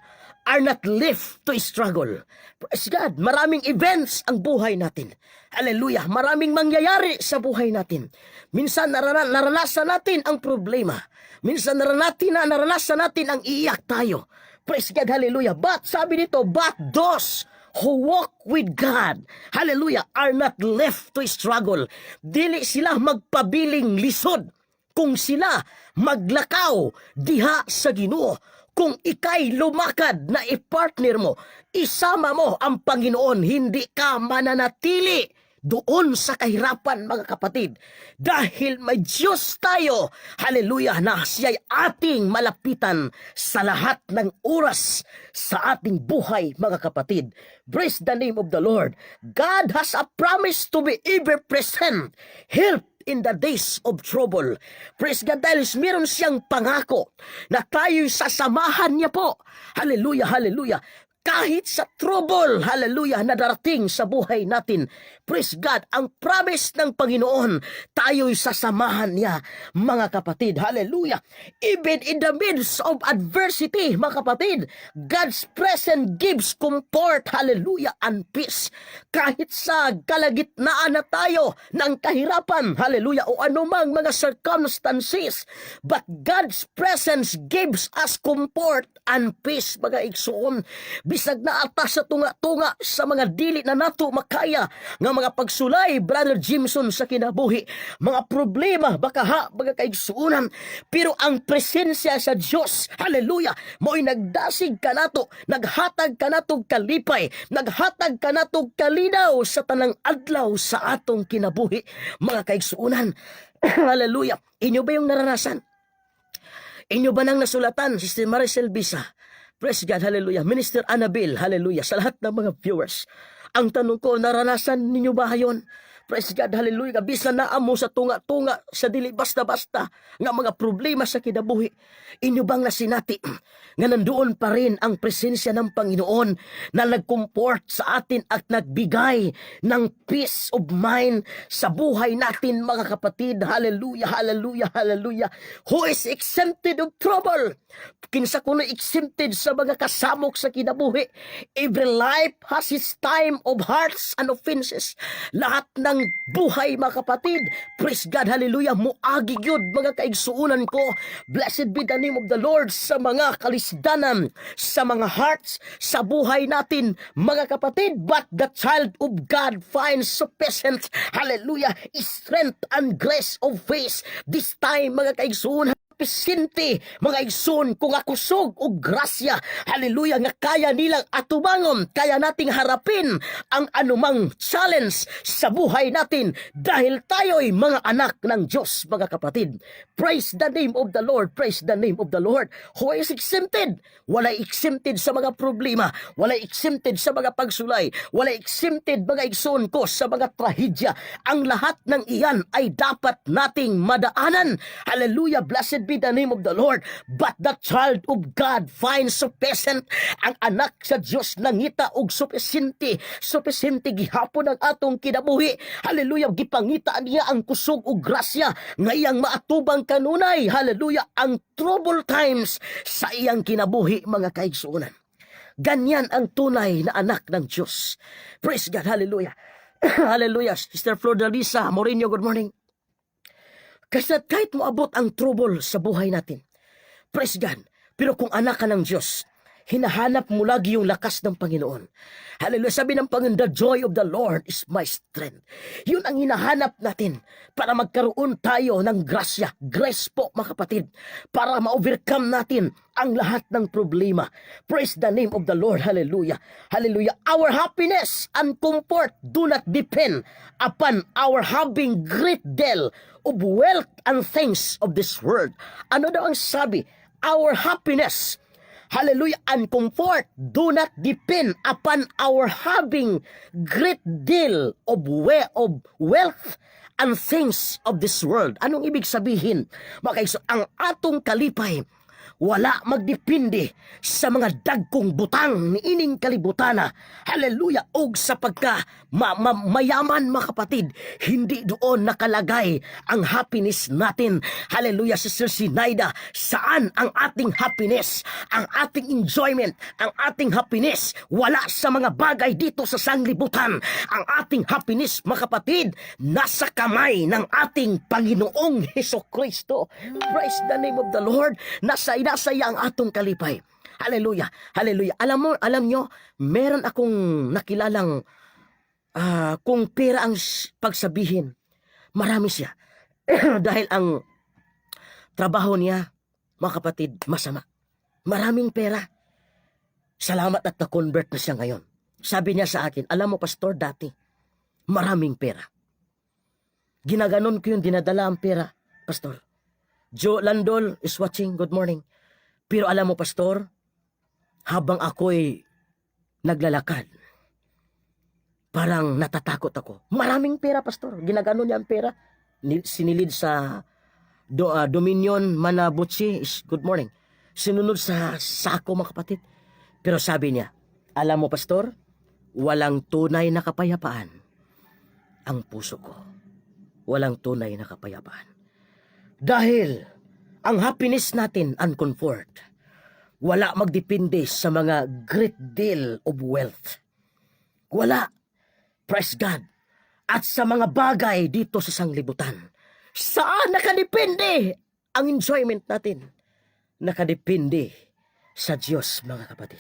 are not left to struggle. Praise God. Maraming events ang buhay natin. Hallelujah. Maraming mangyayari sa buhay natin. Minsan naranasan natin ang problema. Minsan naranasan natin ang iiyak tayo. Praise God. Hallelujah. But sabi dito, but those who walk with God, hallelujah, are not left to struggle. Dili sila magpabiling lisod kung sila maglakaw diha sa Ginoo. Kung ikay lumakad na i-partner mo, isama mo ang Panginoon, hindi ka mananatili doon sa kahirapan, mga kapatid. Dahil may Diyos tayo, hallelujah, na siya'y ating malapitan sa lahat ng oras sa ating buhay, mga kapatid. Praise the name of the Lord. God has a promise to be ever present, help in the days of trouble. Praise God, dahil meron siyang pangako na tayo'y sasamahan niya po. Hallelujah, hallelujah. Kahit sa trouble, hallelujah, na darating sa buhay natin. Praise God, ang promise ng Panginoon, tayo'y sasamahan niya, mga kapatid. Hallelujah. Even in the midst of adversity, mga kapatid, God's presence gives comfort, hallelujah, and peace. Kahit sa kalagitnaan na tayo ng kahirapan, hallelujah, o anumang mga circumstances, but God's presence gives us comfort and peace, mga igsoon. Bisag na atas sa tunga-tunga sa mga dili na nato makaya nga mga pagsulay, Brother Jimson, sa kinabuhi, mga problema baka mga kaigsuunan, pero ang presensya sa Dios, hallelujah, mo'y nagdasig ka nato, naghatag ka natong kalipay, naghatag ka natong kalinaw sa tanang adlaw sa atong kinabuhi, mga kaigsuunan. Hallelujah. Inyo ba yung naranasan? Inyo ba nang nasulatan, Sister Maricel Bisa? Praise God, hallelujah. Minister Annabel, hallelujah. Sa lahat ng mga viewers, ang tanong ko, naranasan ninyo ba yon? Praise God, hallelujah. Bisan na amo sa tunga-tunga, sa dili basta-basta, nga mga problema sa kinabuhi. Inyo bang nasinati nga nandoon pa rin ang presensya ng Panginoon na nag-comfort sa atin at nagbigay ng peace of mind sa buhay natin, mga kapatid. Hallelujah, hallelujah, hallelujah. Who is exempted of trouble? Kinsa kuno exempted sa mga kasamok sa kinabuhi. Every life has its time of hearts and offenses. Lahat ng buhay, mga kapatid, praise God, hallelujah, muagi gyud, mga kaigsuunan ko. Blessed be the name of the Lord sa mga kalisdanan, sa mga hearts, sa buhay natin, mga kapatid. But the child of God finds sufficient, hallelujah, strength and grace of faith. This time, mga kaigsuunan, pisinti, mga igsoon, kung akusog o grasya, hallelujah, nga kaya nilang atubangon, kaya nating harapin ang anumang challenge sa buhay natin dahil tayo'y mga anak ng Diyos, mga kapatid. Praise the name of the Lord, praise the name of the Lord. Who is exempted? Walay exempted sa mga problema, walay exempted sa mga pagsulay, walay exempted, mga igsoon ko, sa mga trahedya. Ang lahat ng iyan ay dapat nating madaanan. Hallelujah, blessed be the name of the Lord. But the child of God finds sufficient. Ang anak sa Diyos nangita og sufficiente gihapon ang atong kinabuhi. Hallelujah, gipangita niya ang kusog og grasya ngayang maatubang kanunay, hallelujah, ang trouble times sa iyang kinabuhi, mga kaigsuonan. Ganyan ang tunay na anak ng Diyos. Praise God, hallelujah. Hallelujah. Sister Flordalisa Moreno, good morning. Kasi kahit moabot ang trouble sa buhay natin, praise God, pero kung anak ka ng Diyos, hinahanap mo lagi yung lakas ng Panginoon. Hallelujah. Sabi ng Panginoon, the joy of the Lord is my strength. Yun ang hinahanap natin para magkaroon tayo ng grasya. Grace po, mga kapatid, para ma-overcome natin ang lahat ng problema. Praise the name of the Lord. Hallelujah. Hallelujah. Our happiness and comfort do not depend upon our having great deal of wealth and things of this world. Ano daw ang sabi? Our happiness, hallelujah, and comfort do not depend upon our having great deal of wealth and things of this world. Anong ibig sabihin? Makaiso, ang atong kalipay wala magdepende sa mga dagkong butang ni ining kalibutana. Hallelujah. Og sa pagka mayaman, mga kapatid, hindi doon nakalagay ang happiness natin. Hallelujah. Sister Sinaida, saan ang ating happiness, ang ating enjoyment, ang ating happiness? Wala sa mga bagay dito sa sanglibutan. Ang ating happiness, mga kapatid, nasa kamay ng ating Panginoong Hesukristo. Praise the name of the Lord. Nasa ay nasa iya ang atong kalipay. Hallelujah. Hallelujah. Alam nyo, meron akong nakilalang kung pera ang pagsabihin, marami siya. Dahil ang trabaho niya, mga kapatid, masama. Maraming pera. Salamat at na-convert na siya ngayon. Sabi niya sa akin, alam mo pastor, dati, maraming pera. Ginaganon ko yung dinadala ang pera, pastor. Joe Landol is watching, good morning. Pero alam mo pastor, habang ako'y naglalakad, parang natatakot ako. Maraming pera, pastor. Ginaganon niya ang pera. Sinilid sa Dominion Manabuchi is good morning. Sinunod sa sako, mga kapatid. Pero sabi niya, alam mo, pastor, walang tunay na kapayapaan ang puso ko. Walang tunay na kapayapaan. Dahil ang happiness natin and comfort, wala magdepende sa mga great deal of wealth. Wala. Praise God. At sa mga bagay dito sa sanglibutan. Saan nakadepende ang enjoyment natin? Nakadepende sa Diyos, mga kapatid.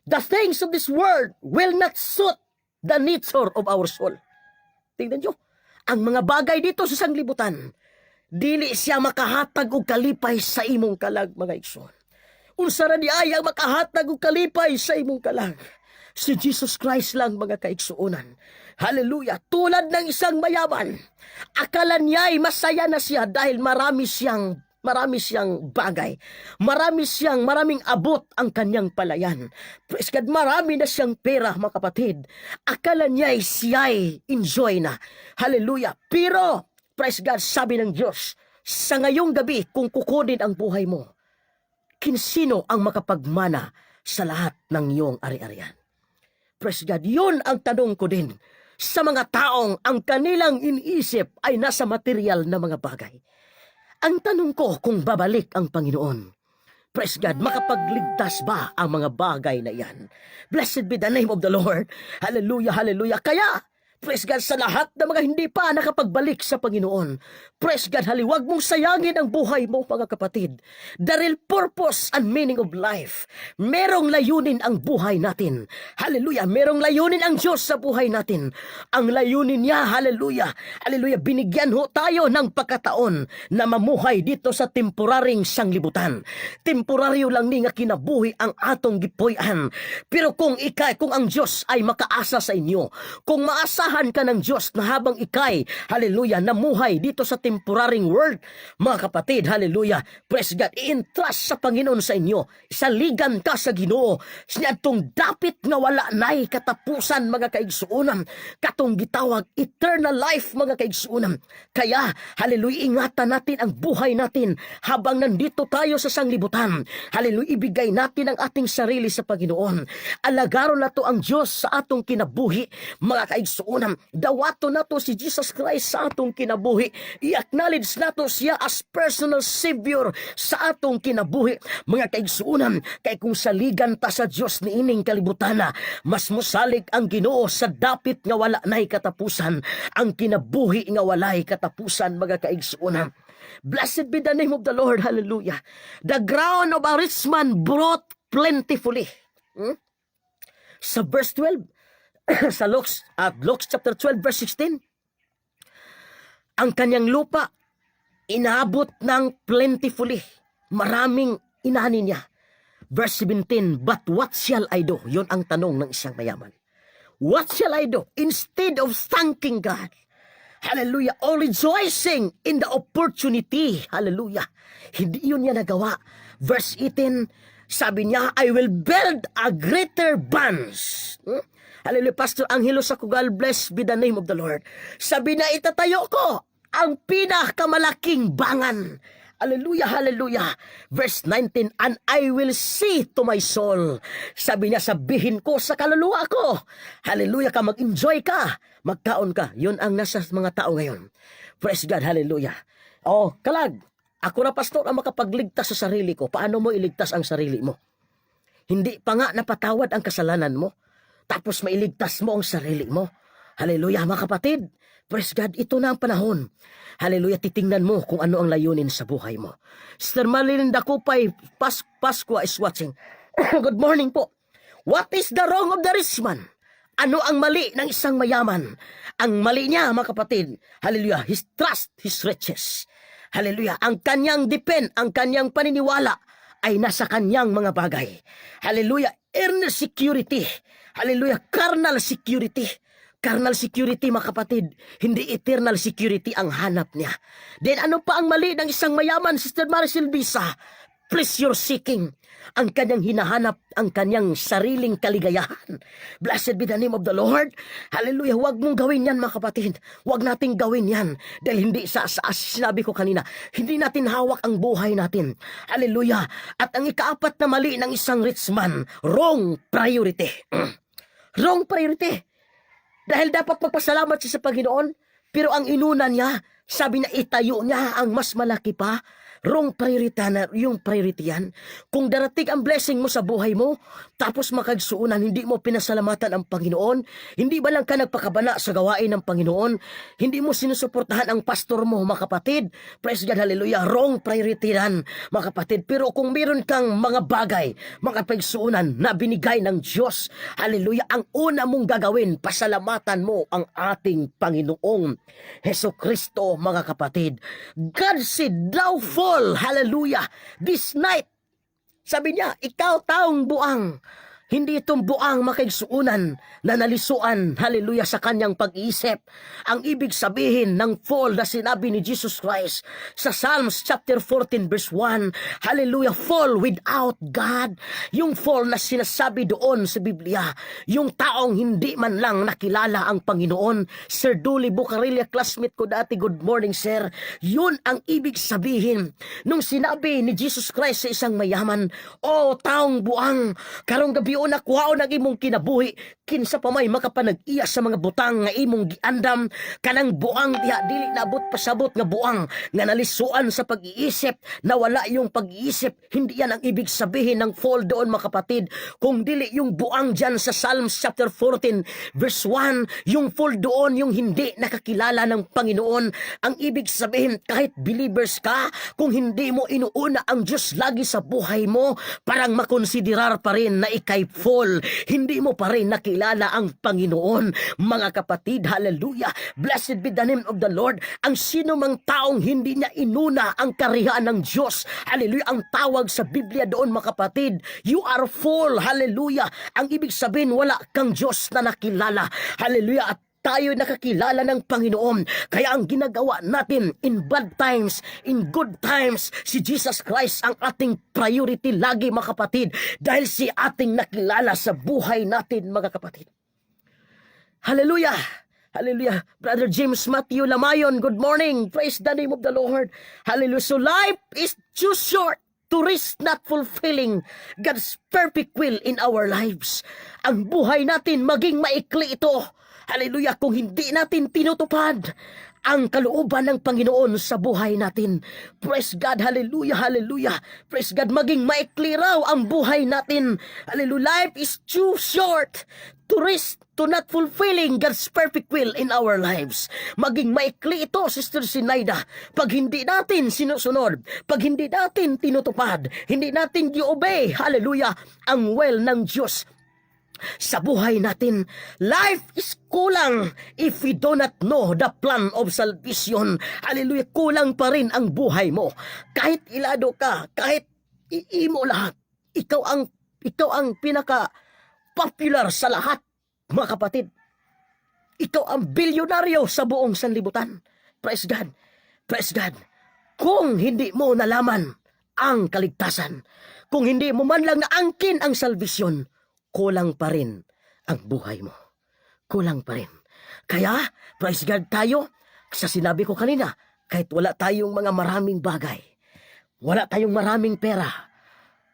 The things of this world will not suit the nature of our soul. Tingnan nyo, ang mga bagay dito sa sanglibutan, dili siya makahatag og kalipay sa imong kalag, mga igsoon. Unsa ra di ay ang makahatag og kalipay sa imong kalag? Si Jesus Christ lang, mga kaigsuonan. Hallelujah. Tulad ng isang mayaman, akala niya ay masaya na siya dahil marami siyang bagay. Maraming abot ang kanyang palayan. Praise God, marami na siyang pera, mga kapatid. Akala niya ay siya'y enjoy na. Hallelujah. Pero, praise God, sabi ng Diyos, sa ngayong gabi, kung kukunin ang buhay mo, kinsino ang makapagmana sa lahat ng iyong ari-arian? Praise God, yun ang tanong ko din sa mga taong ang kanilang iniisip ay nasa material na mga bagay. Ang tanong ko kung babalik ang Panginoon, praise God, makapagligtas ba ang mga bagay na yan? Blessed be the name of the Lord. Hallelujah, hallelujah. Kaya, praise God, sa lahat ng mga hindi pa nakapagbalik sa Panginoon, praise God, huwag mong sayangin ang buhay mo, mga kapatid. The real purpose and meaning of life. Merong layunin ang buhay natin. Hallelujah. Merong layunin ang Diyos sa buhay natin. Ang layunin niya, hallelujah, hallelujah, binigyan ho tayo ng pagkataon na mamuhay dito sa temporaring sanglibutan. Temporaryo lang ni nga kinabuhi ang atong gipuy-an. Pero kung ang Diyos ay makaasa sa inyo, kung maasa ka ng Diyos na habang ikay, hallelujah, namuhay dito sa temporaring world, mga kapatid, hallelujah, praise God, i-entrust sa Panginoon sa inyo, saligan ka sa Ginoo, sinadtong dapit nga wala na'y katapusan, mga kaigsuunan, katong gitawag eternal life, mga kaigsuunan. Kaya, hallelujah, ingatan natin ang buhay natin habang nandito tayo sa sanglibutan. Hallelujah, ibigay natin ang ating sarili sa Panginoon. Alagaro na to ang Diyos sa atong kinabuhi, mga kaigsuunan. Dawato na to si Jesus Christ sa atong kinabuhi. I-acknowledge na to siya as personal Savior sa atong kinabuhi. Mga kaigsuunan, kay kung saligan ta sa Diyos ni ining kalibutana, mas musalig ang Ginoo sa dapit nga wala na'y katapusan, ang kinabuhi nga wala'y katapusan, mga kaigsuunan. Blessed be the name of the Lord. Hallelujah. The ground of a rich man brought plentifully. Sa verse 12, sa Luke chapter 12 verse 16, ang kanyang lupa inaabot ng plentifully, maraming inani niya. Verse 17, but what shall I do? Yun ang tanong ng isang mayaman. What shall I do instead of thanking God? Hallelujah, or rejoicing in the opportunity. Hallelujah, hindi yun niya nagawa. Verse 18, sabi niya, I will build a greater bands. Hallelujah, Pastor Angelo Sacugal, blessed be the name of the Lord. Sabi na, itatayo ko ang pinakamalaking bangan. Hallelujah, hallelujah. Verse 19, and I will say to my soul. Sabi niya, sabihin ko sa kaluluwa ko. Hallelujah, ka mag-enjoy ka, magkaon ka. Yun ang nasa mga tao ngayon. Praise God, hallelujah. Oh, kalag, ako na pastor ang makapagligtas sa sarili ko. Paano mo iligtas ang sarili mo? Hindi pa nga napatawad ang kasalanan mo, tapos mailigtas mo ang sarili mo. Hallelujah, mga kapatid. Praise God, ito na ang panahon. Hallelujah, titingnan mo kung ano ang layunin sa buhay mo. Sister Marilyn Dakupay, Pasqua is watching. Good morning po. What is the wrong of the rich man? Ano ang mali ng isang mayaman? Ang mali niya, mga kapatid, hallelujah, his trust, his riches. Hallelujah, ang kanyang depend, ang kanyang paniniwala ay nasa kanyang mga bagay. Hallelujah, earned security. Hallelujah, carnal security. Carnal security, mga kapatid, hindi eternal security ang hanap niya. Then ano pa ang mali ng isang mayaman, Sister Maricel Bisa? Pleasure seeking. Ang kanyang hinahanap, ang kanyang sariling kaligayahan. Blessed be the name of the Lord. Hallelujah. Huwag mong gawin yan, mga kapatid. Huwag nating gawin yan. Dahil hindi sinabi ko kanina, hindi natin hawak ang buhay natin. Hallelujah. At ang ikaapat na mali ng isang rich man, wrong priority. Wrong priority. Dahil dapat magpasalamat siya sa Panginoon, pero ang inuna niya, sabi na itayo niya ang mas malaki pa. Wrong priority na yung priority yan. Kung darating ang blessing mo sa buhay mo, tapos makagsuunan, hindi mo pinasalamatan ang Panginoon, hindi ba lang ka nagpakabana sa gawain ng Panginoon, hindi mo sinusuportahan ang pastor mo, mga kapatid, praise God, hallelujah, wrong priority yan, mga kapatid. Pero kung meron kang mga bagay, mga pagsuunan na binigay ng Diyos, hallelujah, ang una mong gagawin, pasalamatan mo ang ating Panginoong Heso Kristo, mga kapatid. God said, thou fall, hallelujah, this night. Sabi niya, ikaw taong buang, hindi itong buang makaigsuunan na nalisuan, hallelujah, sa kanyang pag-iisip. Ang ibig sabihin ng fall na sinabi ni Jesus Christ sa Psalms chapter 14 verse 1, hallelujah, fall without God. Yung fall na sinasabi doon sa Biblia, yung taong hindi man lang nakilala ang Panginoon. Sir Duli Bucarilla, classmate ko dati, good morning sir. Yun ang ibig sabihin nung sinabi ni Jesus Christ sa isang mayaman, o taong buang, karong gabi o nakuha o nag imong kinabuhi, kinsa pa may makapanag-iya sa mga butang nga imong giandam, kanang buang diha dili nabot pasabot nga buang nga nalisuan sa pag-iisip, nawala yung pag-iisip. Hindi yan ang ibig sabihin ng fall doon, mga kapatid. Kung dili yung buang dyan sa Psalms chapter 14 verse 1, yung fall doon yung hindi nakakilala ng Panginoon. Ang ibig sabihin, kahit believers ka, kung hindi mo inuuna ang Diyos lagi sa buhay mo, parang makonsiderar pa rin na ikay fall. Hindi mo pa rin nakilala ang Panginoon, mga kapatid. Hallelujah. Blessed be the name of the Lord. Ang sino mang taong hindi niya inuna ang karihaan ng Diyos, hallelujah, ang tawag sa Biblia doon, mga kapatid, you are fall. Hallelujah. Ang ibig sabihin, wala kang Diyos na nakilala. Hallelujah. At tayo nakakilala ng Panginoon. Kaya ang ginagawa natin in bad times, in good times, si Jesus Christ ang ating priority lagi, mga kapatid. Dahil si ating nakilala sa buhay natin, mga kapatid. Hallelujah! Hallelujah! Brother James Matthew Lamayon, good morning. Praise the name of the Lord. Hallelujah! So life is too short to risk not fulfilling God's perfect will in our lives. Ang buhay natin maging maikli ito. Hallelujah, kung hindi natin tinutupad ang kalooban ng Panginoon sa buhay natin. Praise God, hallelujah, hallelujah. Praise God, maging maikli raw ang buhay natin. Hallelujah, life is too short to risk to not fulfilling God's perfect will in our lives. Maging maikli ito, Sister Sinaida, pag hindi natin sinusunod, pag hindi natin tinutupad, hindi natin i-obey, hallelujah, ang will ng Diyos sa buhay natin. Life is kulang if we do not know the plan of salvation. Hallelujah, kulang pa rin ang buhay mo. Kahit ilado ka, kahit iimo lahat, ikaw ang pinaka popular sa lahat, mga kapatid. Ikaw ang bilyonaryo sa buong sanlibutan. Praise God. Praise God. Kung hindi mo nalaman ang kaligtasan, kung hindi mo man lang naangkin ang salvation, kulang pa rin ang buhay mo. Kulang pa rin. Kaya, praise God tayo, sa sinabi ko kanina, kahit wala tayong mga maraming bagay, wala tayong maraming pera,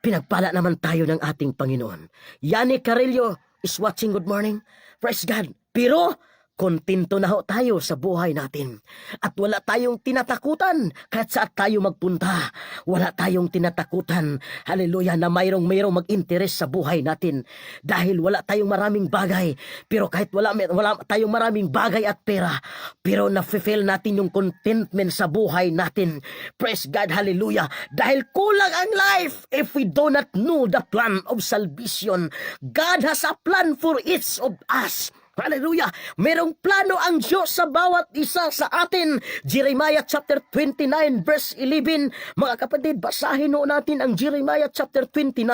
pinagpala naman tayo ng ating Panginoon. Yani Carillo is watching, good morning. Praise God. Pero, Kontento na ho tayo sa buhay natin. At wala tayong tinatakutan kahit saan tayo magpunta. Wala tayong tinatakutan, hallelujah, na mayroong mag-interes sa buhay natin. Dahil wala tayong maraming bagay. Pero kahit wala tayong maraming bagay at pera, pero na-fulfill natin yung contentment sa buhay natin. Praise God, hallelujah. Dahil kulang ang life if we do not know the plan of salvation. God has a plan for each of us. Hallelujah! Merong plano ang Diyos sa bawat isa sa atin. Jeremiah chapter 29 verse 11. Mga kapatid, basahin ho natin ang Jeremiah chapter 29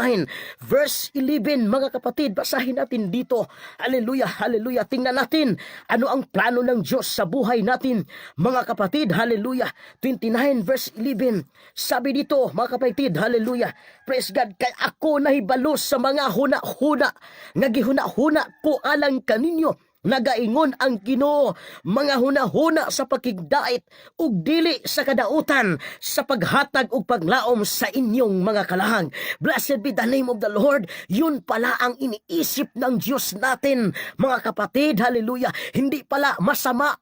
verse 11. Mga kapatid, basahin natin dito. Hallelujah! Hallelujah! Tingnan natin ano ang plano ng Diyos sa buhay natin. Mga kapatid, hallelujah! 29 verse 11. Sabi dito, mga kapatid, hallelujah! Praise God! Kay ako nahibalos sa mga huna-huna. Nga gihuna-huna ko alang kaninyo. Nagaingon ang Ginoo, mga hunahuna sa pakigdait ug dili sa kadautan sa paghatag ug paglaom sa inyong mga kalahang. Blessed be the name of the Lord. Yun pala ang iniisip ng Diyos natin, mga kapatid. Hallelujah. Hindi pala masama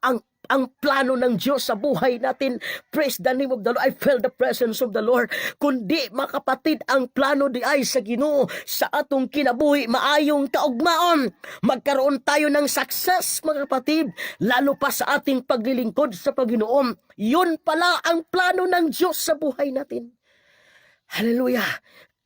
ang plano ng Diyos sa buhay natin. Praise the name of the Lord. I feel the presence of the Lord. Kundi, mga kapatid, ang plano di ay sa Ginoo sa atong kinabuhi, maayong kaugmaon. Magkaroon tayo ng success, mga kapatid, lalo pa sa ating paglilingkod sa Panginoon. Yun pala ang plano ng Diyos sa buhay natin. Hallelujah.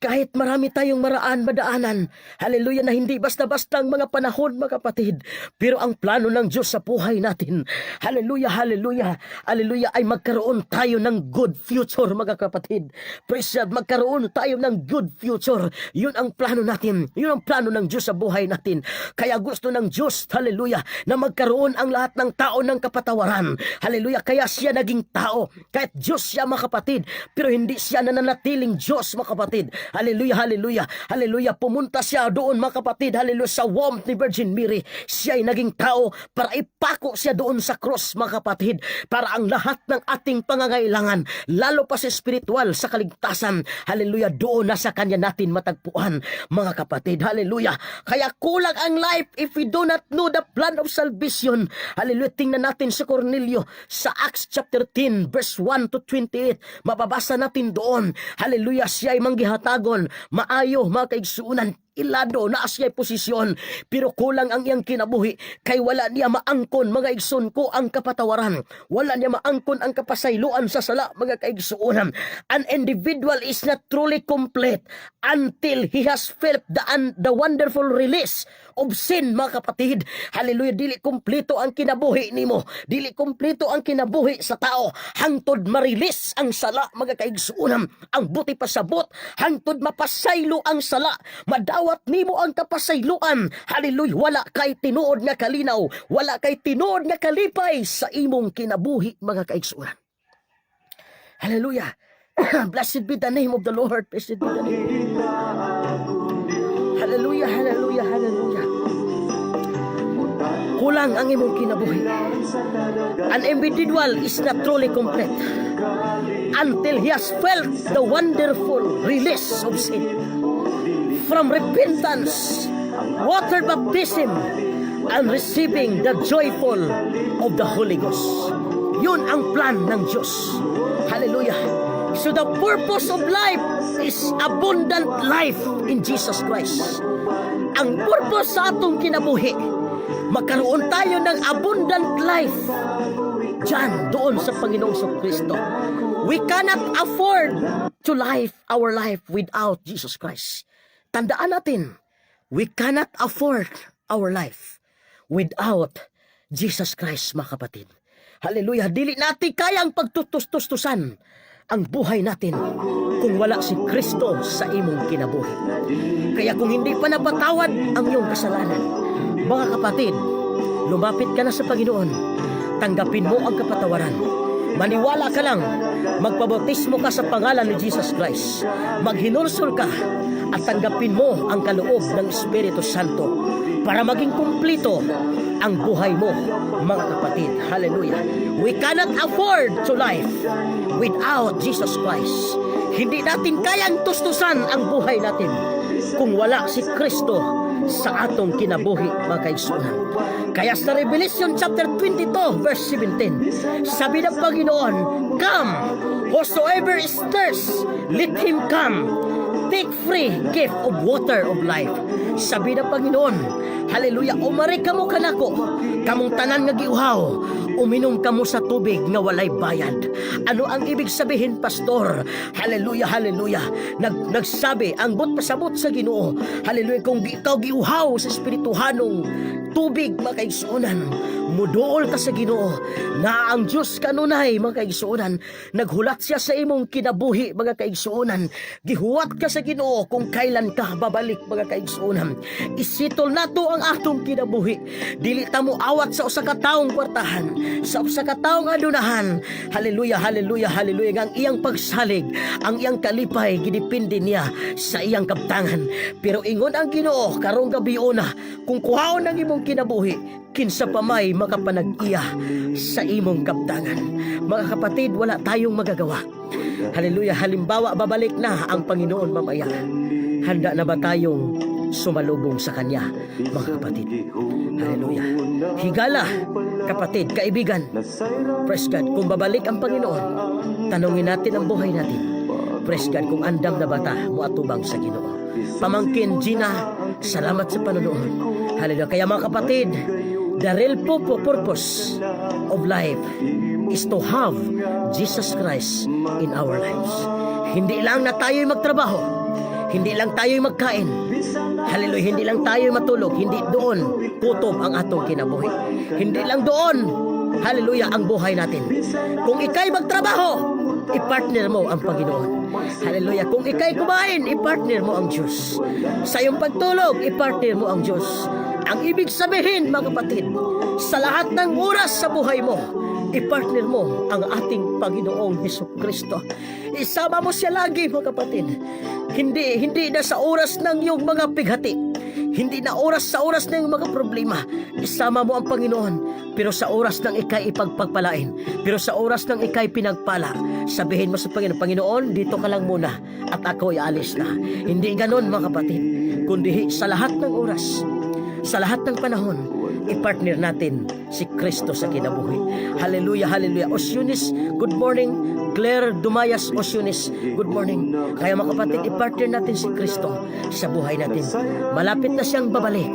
Kahit marami tayong madaanan, hallelujah, na hindi basta-basta ang mga panahon, mga kapatid. Pero ang plano ng Diyos sa buhay natin, hallelujah, hallelujah, hallelujah, ay magkaroon tayo ng good future, mga kapatid. Praise God, magkaroon tayo ng good future. Yun ang plano natin. Yun ang plano ng Diyos sa buhay natin. Kaya gusto ng Diyos, hallelujah, na magkaroon ang lahat ng tao ng kapatawaran. Hallelujah, kaya siya naging tao. Kahit Diyos siya, mga kapatid, pero hindi siya nananatiling Diyos, mga kapatid. Hallelujah, hallelujah, hallelujah. Pumunta siya doon, mga kapatid, hallelujah, sa womb ni Virgin Mary. Siya ay naging tao para ipako siya doon sa cross, mga kapatid, para ang lahat ng ating pangangailangan, lalo pa sa spiritual, sa kaligtasan, hallelujah, doon na sa kanya natin matagpuan, mga kapatid, hallelujah. Kaya kulang ang life if we do not know the plan of salvation. Hallelujah. Tingnan natin sa Cornelio sa Acts chapter 10 verse 1 to 28. Mababasa natin doon, hallelujah, siya ay manggihatag maayo, mga kaigsuunan, ilado na asiya'y posisyon, pero kulang ang iyang kinabuhi, kay wala niya maangkon, mga igsoon ko, ang kapatawaran. Wala niya maangkon ang kapasayloan sa sala, mga kaigsuunan. An individual is not truly complete until he has felt the wonderful release of sin, mga kapatid. Hallelujah. Dili kompleto ang kinabuhi nimo, dili kompleto ang kinabuhi sa tao hangtod ma-release ang sala, mga kaigsuunan. Ang buti pasabot hangtod mapasaylo ang sala, madawat nimo ang kapasayloan. Hallelujah. Wala kay tinuod nga kalinaw, wala kay tinuod nga kalipay sa imong kinabuhi, mga kaigsuunan. Hallelujah. Blessed be the name of the Lord. Blessed be the name. Hallelujah, hallelujah, hallelujah. Kulang ang imong kinabuhi. An individual is not truly complete until he has felt the wonderful release of sin. From repentance, water baptism, and receiving the joyful of the Holy Ghost. Yun ang plan ng Diyos. Hallelujah. So the purpose of life is abundant life in Jesus Christ. Ang purpose sa atong kinabuhi, magkaroon tayo ng abundant life diyan, doon sa Panginoong Kristo. We cannot afford to live our life without Jesus Christ. Tandaan natin, we cannot afford our life without Jesus Christ, mga kapatid. Hallelujah. Dili natin kayang pagtutus-tustusan ang buhay natin kung wala si Kristo sa imong kinabuhi. Kaya kung hindi pa napatawad ang iyong kasalanan, mga kapatid, lumapit ka na sa Panginoon. Tanggapin mo ang kapatawaran. Maniwala ka lang, magpabautismo ka sa pangalan ni Jesus Christ. Maghinulsol ka at tanggapin mo ang kaloob ng Espiritu Santo para maging kumplito ang buhay mo, mga kapatid. Hallelujah. We cannot afford to live without Jesus Christ. Hindi natin kayang tustusan ang buhay natin kung wala si Kristo sa atong kinabuhi mga kaigsunan. Kaya sa Revelation chapter 22 verse 17, sabi ng Panginoon, "Come, whosoever is thirst, let him come. Take free gift of water of life." Sabi ng Panginoon, hallelujah, umari kamo kanako, kamong tanan nga giuhaw, uminom kamo sa tubig nga walay bayad. Ano ang ibig sabihin, pastor? Hallelujah, hallelujah. Nagsabi, ang pasabot sa Ginoo, hallelujah, kung ikaw giuhaw sa espirituhanong tubig, mga kaigsuunan, muduol ka sa Ginoo, na ang Diyos kanunay, mga kaigsuunan, naghulat siya sa imong kinabuhi, mga kaigsuunan. Gihuwat ka sa Ginoo kung kailan ka babalik, mga kaigsuunan. Isitol nato ang atong kinabuhi. Dili ta mo awat sa usa ka taong kwartahan, sa usa ka taong adunahan. Hallelujah, hallelujah, hallelujah. Ang iyang pagsalig, ang iyang kalipay, gidipindi niya sa iyang kabtangan. Pero ingon ang Ginoo karong gabiuna, kung kuhaon ang imong kinabuhi, kinsa pa may makapanag-iya sa imong kabtangan. Mga kapatid, wala tayong magagawa. Hallelujah, halimbawa babalik na ang Panginoon mamaya. Handa na ba tayong sumalubong sa Kanya, mga kapatid? Hallelujah. Higala, kapatid, kaibigan, praise God, kung babalik ang Panginoon, tanungin natin ang buhay natin. Praise God, kung andam na bata, muatubang sa Ginoo. Pamangkin Gina, salamat sa panonood. Hallelujah. Kaya mga kapatid, the real purpose of life is to have Jesus Christ in our lives. Hindi lang na tayo'y magtrabaho, hindi lang tayo'y magkain, hallelujah, hindi lang tayo'y matulog, hindi doon kutob ang atong kinabuhi. Hindi lang doon, hallelujah, ang buhay natin. Kung ikay magtrabaho, i-partner mo ang Panginoon. Hallelujah. Kung ikay kumain, i-partner mo ang Diyos. Sa iyong pagtulog, i-partner mo ang Diyos. Ang ibig sabihin, mga kapatid, sa lahat ng oras sa buhay mo, i-partner mo ang ating Panginoong Hesukristo. Isama mo siya lagi, mga kapatid. Hindi na sa oras ng iyong mga pighati. Hindi na oras sa oras ng mga problema. Isama mo ang Panginoon. Pero sa oras ng ikay ipagpagpalain, pero sa oras ng ikay pinagpala, sabihin mo sa Panginoon, Panginoon, dito ka lang muna at ako ay alis na. Hindi ganon, mga kapatid. Kundi sa lahat ng oras, sa lahat ng panahon, i-partner natin si Kristo sa kinabuhi. Hallelujah, hallelujah. Osyunis, good morning. Claire Dumayas Osyunis, good morning. Kaya mga kapatid, i-partner natin si Kristo sa buhay natin. Malapit na siyang babalik.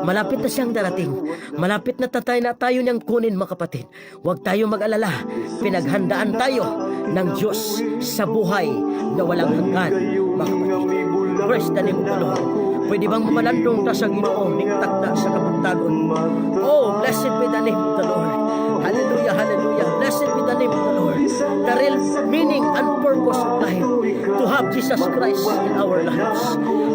Malapit na siyang darating. Malapit na tayo niyang kunin, mga kapatid. Huwag tayo mag-alala. Pinaghandaan tayo ng Diyos sa buhay na walang hanggan, mga kapatid. Praise the name of the Lord. Pwede bang malandong ta sa Ginoo ning takda sa kapagtagon? Oh, blessed be the name of the Lord. Hallelujah, hallelujah. Blessed be the name of the Lord. The real meaning and purpose of life, to have Jesus Christ in our lives.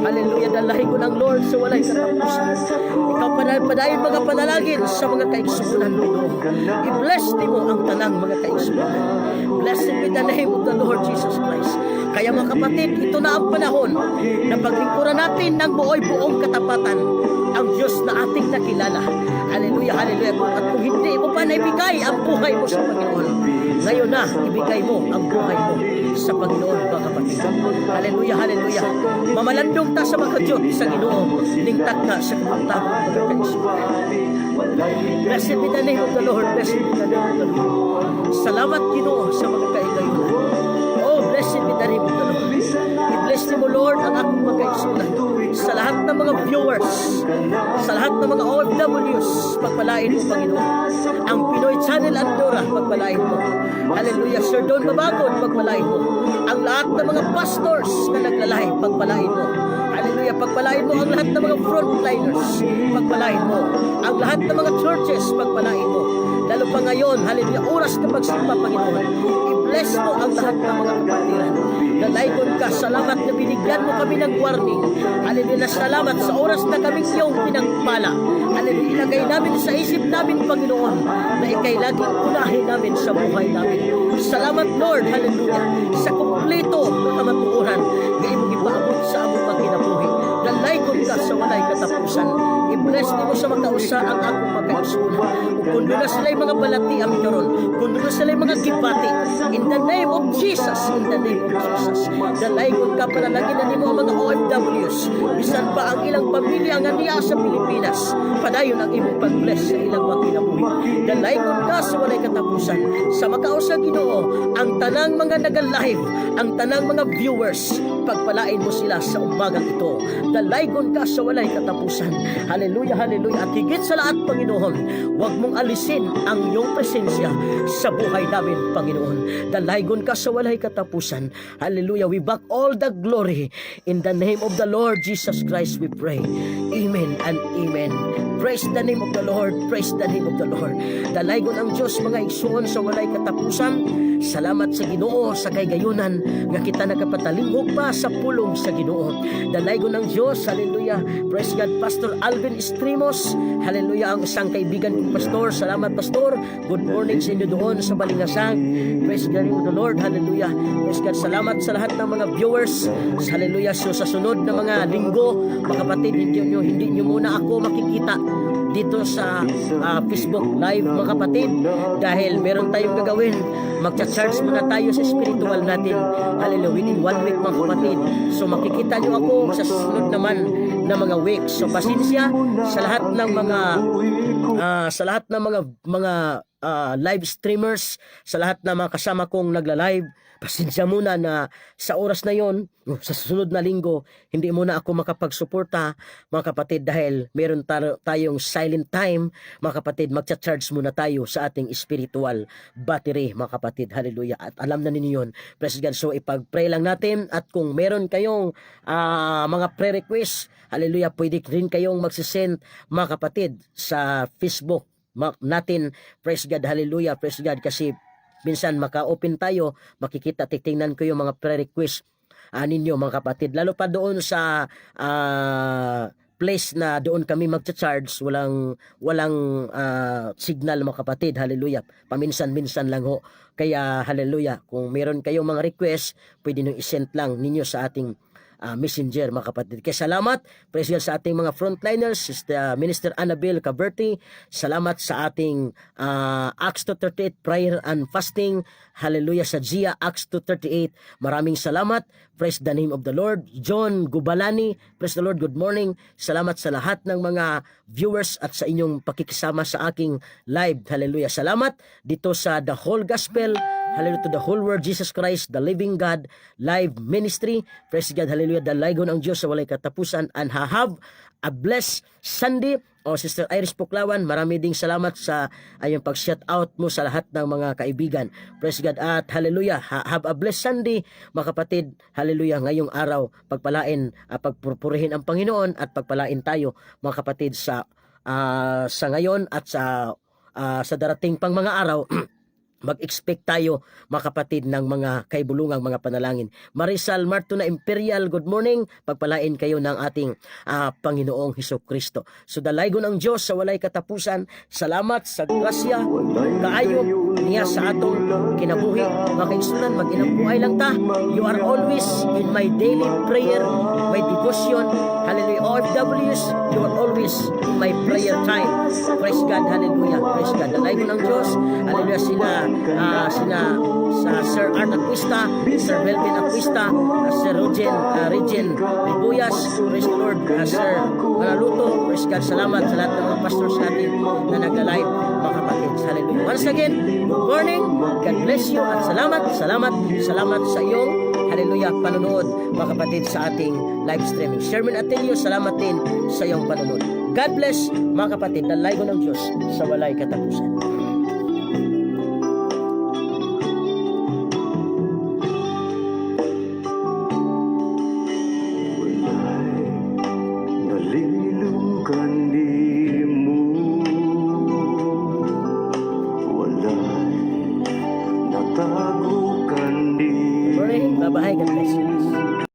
Hallelujah. Dalahin ko ng Lord sa walay katapusan. Ikaw padayon mga panalangin sa mga kaigsunan mo. I-bless mo ang tanang mga kaigsunan. Blessed be the name of the Lord Jesus Christ. Kaya mga kapatid, ito na ang panahon na paglingkuran natin ng buong katapatan ang Diyos na ating nakilala. Hallelujah, hallelujah. At kung hindi mo pa naibigay ang buhay mo sa Panginoon, ngayon na ibigay mo ang buhay mo sa Panginoon, mga kapatid. Hallelujah, hallelujah. Mamalandong ta sa makadiyot sa Ginoo, ningtag na sa kapagtagon mga kaigsunan. Blessed be the name of the Lord. Blessed be the name of the Lord. Salamat, Ginoo, sa mga kaigayunan. Oh, blessed be the name of the Lord. I-bless mo, Lord, ang akong mga kaigsunan. Sa lahat ng mga viewers, sa lahat ng mga OFWs, pagpalain mo, Panginoon. Ang Pinoy Channel Andorra, pagpalain mo. Hallelujah. Sir Don Mabagod, pagpalain mo. Ang lahat ng mga pastors na naglalay, pagpalain mo. Hallelujah. Pagpalain mo ang lahat ng mga frontliners. Pagpalain mo. Ang lahat ng mga churches, pagpalain mo. Lalo pa ngayon, hallelujah, oras na pagsimba, Panginoon. I-bless mo ang lahat ng mga kapatiran. Nalaykon ka, salamat na binigyan mo kami ng warning. Hallelujah, salamat sa oras na kami iyong pinagpala. Hallelujah, ilagay namin sa isip namin, Panginoon, na ikay laging unahin namin sa buhay namin. Salamat, Lord, hallelujah, sa kumpleto na kamatuuran na imong ipaabot sa among pagkinabuhi. Nalaykon ka sa walay katapusan. I-bless mo sa makausa ang akong magkaisunan. Kung doon na sila'y mga balati ang karon, kung doon na sila'y mga gipati, in the name of Jesus, in the name of Jesus. Dalaygon ka, panalangin na nimo ang mga OFWs. Bisan pa ang ilang pamilya nga niya sa Pilipinas. Padayon ang imong pag-bless sa ilang mga kinabuhi. Dalaygon ka sa walay katapusan. Sa makao sa Ginoo, ang tanang mga nag-live, ang tanang mga viewers, pagpalain mo sila sa umagang ito. Dalaygon ka sa walay katapusan. Hallelujah, hallelujah. At higit sa lahat, Panginoon, huwag mong alisin ang iyong presensya sa buhay namin, Panginoon. Dalaygon ka sa walay katapusan. Hallelujah. We back all the glory. In the name of the Lord Jesus Christ we pray. Amen and amen. Praise the name of the Lord. Praise the name of the Lord. Dalaygon ang Diyos, mga igsoon sa walay katapusan. Salamat sa Ginoo sa kaygayonan nga kita nagapatalinghog pa sa pulong sa Ginoo. Dalaygon ng Diyos. Hallelujah. Praise God. Pastor Alvin Estrimos. Hallelujah. Ang isang kaibigan kong pastor. Salamat, Pastor. Good morning sa inyo doon sa Balingasang. Praise the name of the Lord. Hallelujah. Praise God. Salamat sa lahat ng mga viewers. Hallelujah. So sa sunod na mga linggo, mga kapatid, hindi nyo muna ako makikita dito sa Facebook Live, mga kapatid, dahil meron tayong gagawin. Magcha-charge muna tayo sa spiritual natin. Hallelujah. Within 1 week, mga kapatid. So makikita nyo ako sa susunod naman na mga weeks. So pasensya sa lahat ng mga live streamers, sa lahat ng mga kasama kong nagla-live. Pasensya muna na sa oras na yon, sa susunod na linggo, hindi muna ako makapagsuporta, mga kapatid, dahil meron tayong silent time, mga kapatid. Magcha-charge muna tayo sa ating spiritual battery, mga kapatid. Hallelujah. At alam na ninyo yun. Praise God. So ipag-pray lang natin, at kung meron kayong mga prayer request, hallelujah, pwede rin kayong magsisend, mga kapatid, sa Facebook natin. Praise God. Hallelujah. Praise God. Kasi minsan maka-open tayo, makikita, titingnan ko yung mga prayer request ninyo, mga kapatid. Lalo pa doon sa place na doon kami magcha-charge, walang signal, mga kapatid. Hallelujah. Paminsan-minsan lang ho. Kaya hallelujah, kung meron kayong mga request, pwede nyo isend lang ninyo sa ating messenger, mga kapatid. Kaya salamat, praise God, sa ating mga frontliners, Minister Annabel Caberti. Salamat sa ating Acts 2:38 prayer and fasting. Hallelujah. Sa Gia Acts 2:38. Maraming salamat. Praise the name of the Lord. John Gubalani, praise the Lord. Good morning. Salamat sa lahat ng mga viewers at sa inyong pakikisama sa aking live. Hallelujah. Salamat dito sa The Whole Gospel. Hallelujah, to the whole world, Jesus Christ, the living God, live ministry. Praise God, hallelujah. Dalaygon ang Diyos sa walay katapusan, and have a blessed Sunday. Sister Iris Puklawan, marami ding salamat sa ayong pag-shout out mo sa lahat ng mga kaibigan. Praise God, at hallelujah. Have a blessed Sunday, mga kapatid. Hallelujah. Ngayong araw, pagpalain, pagpupurihin ang Panginoon, at pagpalain tayo, mga kapatid, sa ngayon at sa darating pang mga araw. Mag-expect tayo, mga kapatid, ng mga kaibulungang mga panalangin. Marisal Martuna Imperial, good morning. Pagpalain kayo ng ating Panginoong Hesukristo. So dalaygon ang Diyos sa walay katapusan. Salamat sa grasya, kaayo niya sa atong kinabuhi. Mga kaigsunan, mag-inambuhay lang ta. You are always in my daily prayer, my devotion. Hallelujah. OFWs, you are always in my prayer time. Praise God. Hallelujah. Praise God. Dalaygon ang Diyos. Hallelujah. Sa Sir Art Aquista, Sir Melvin Aquista, Sir Regin Ribuyas, praise the Lord, Sir Manaluto, praise God. Salamat sa lahat ng mga pastors natin na nagla-live, mga kapatid. Hallelujah. Once again, good morning, God bless you, at salamat sa iyong, hallelujah, panonood, mga kapatid, sa ating live streaming. Sherman Atenio, salamat din sa iyong panonood. God bless, mga kapatid. Dalaygon ng Diyos sa walay katapusan.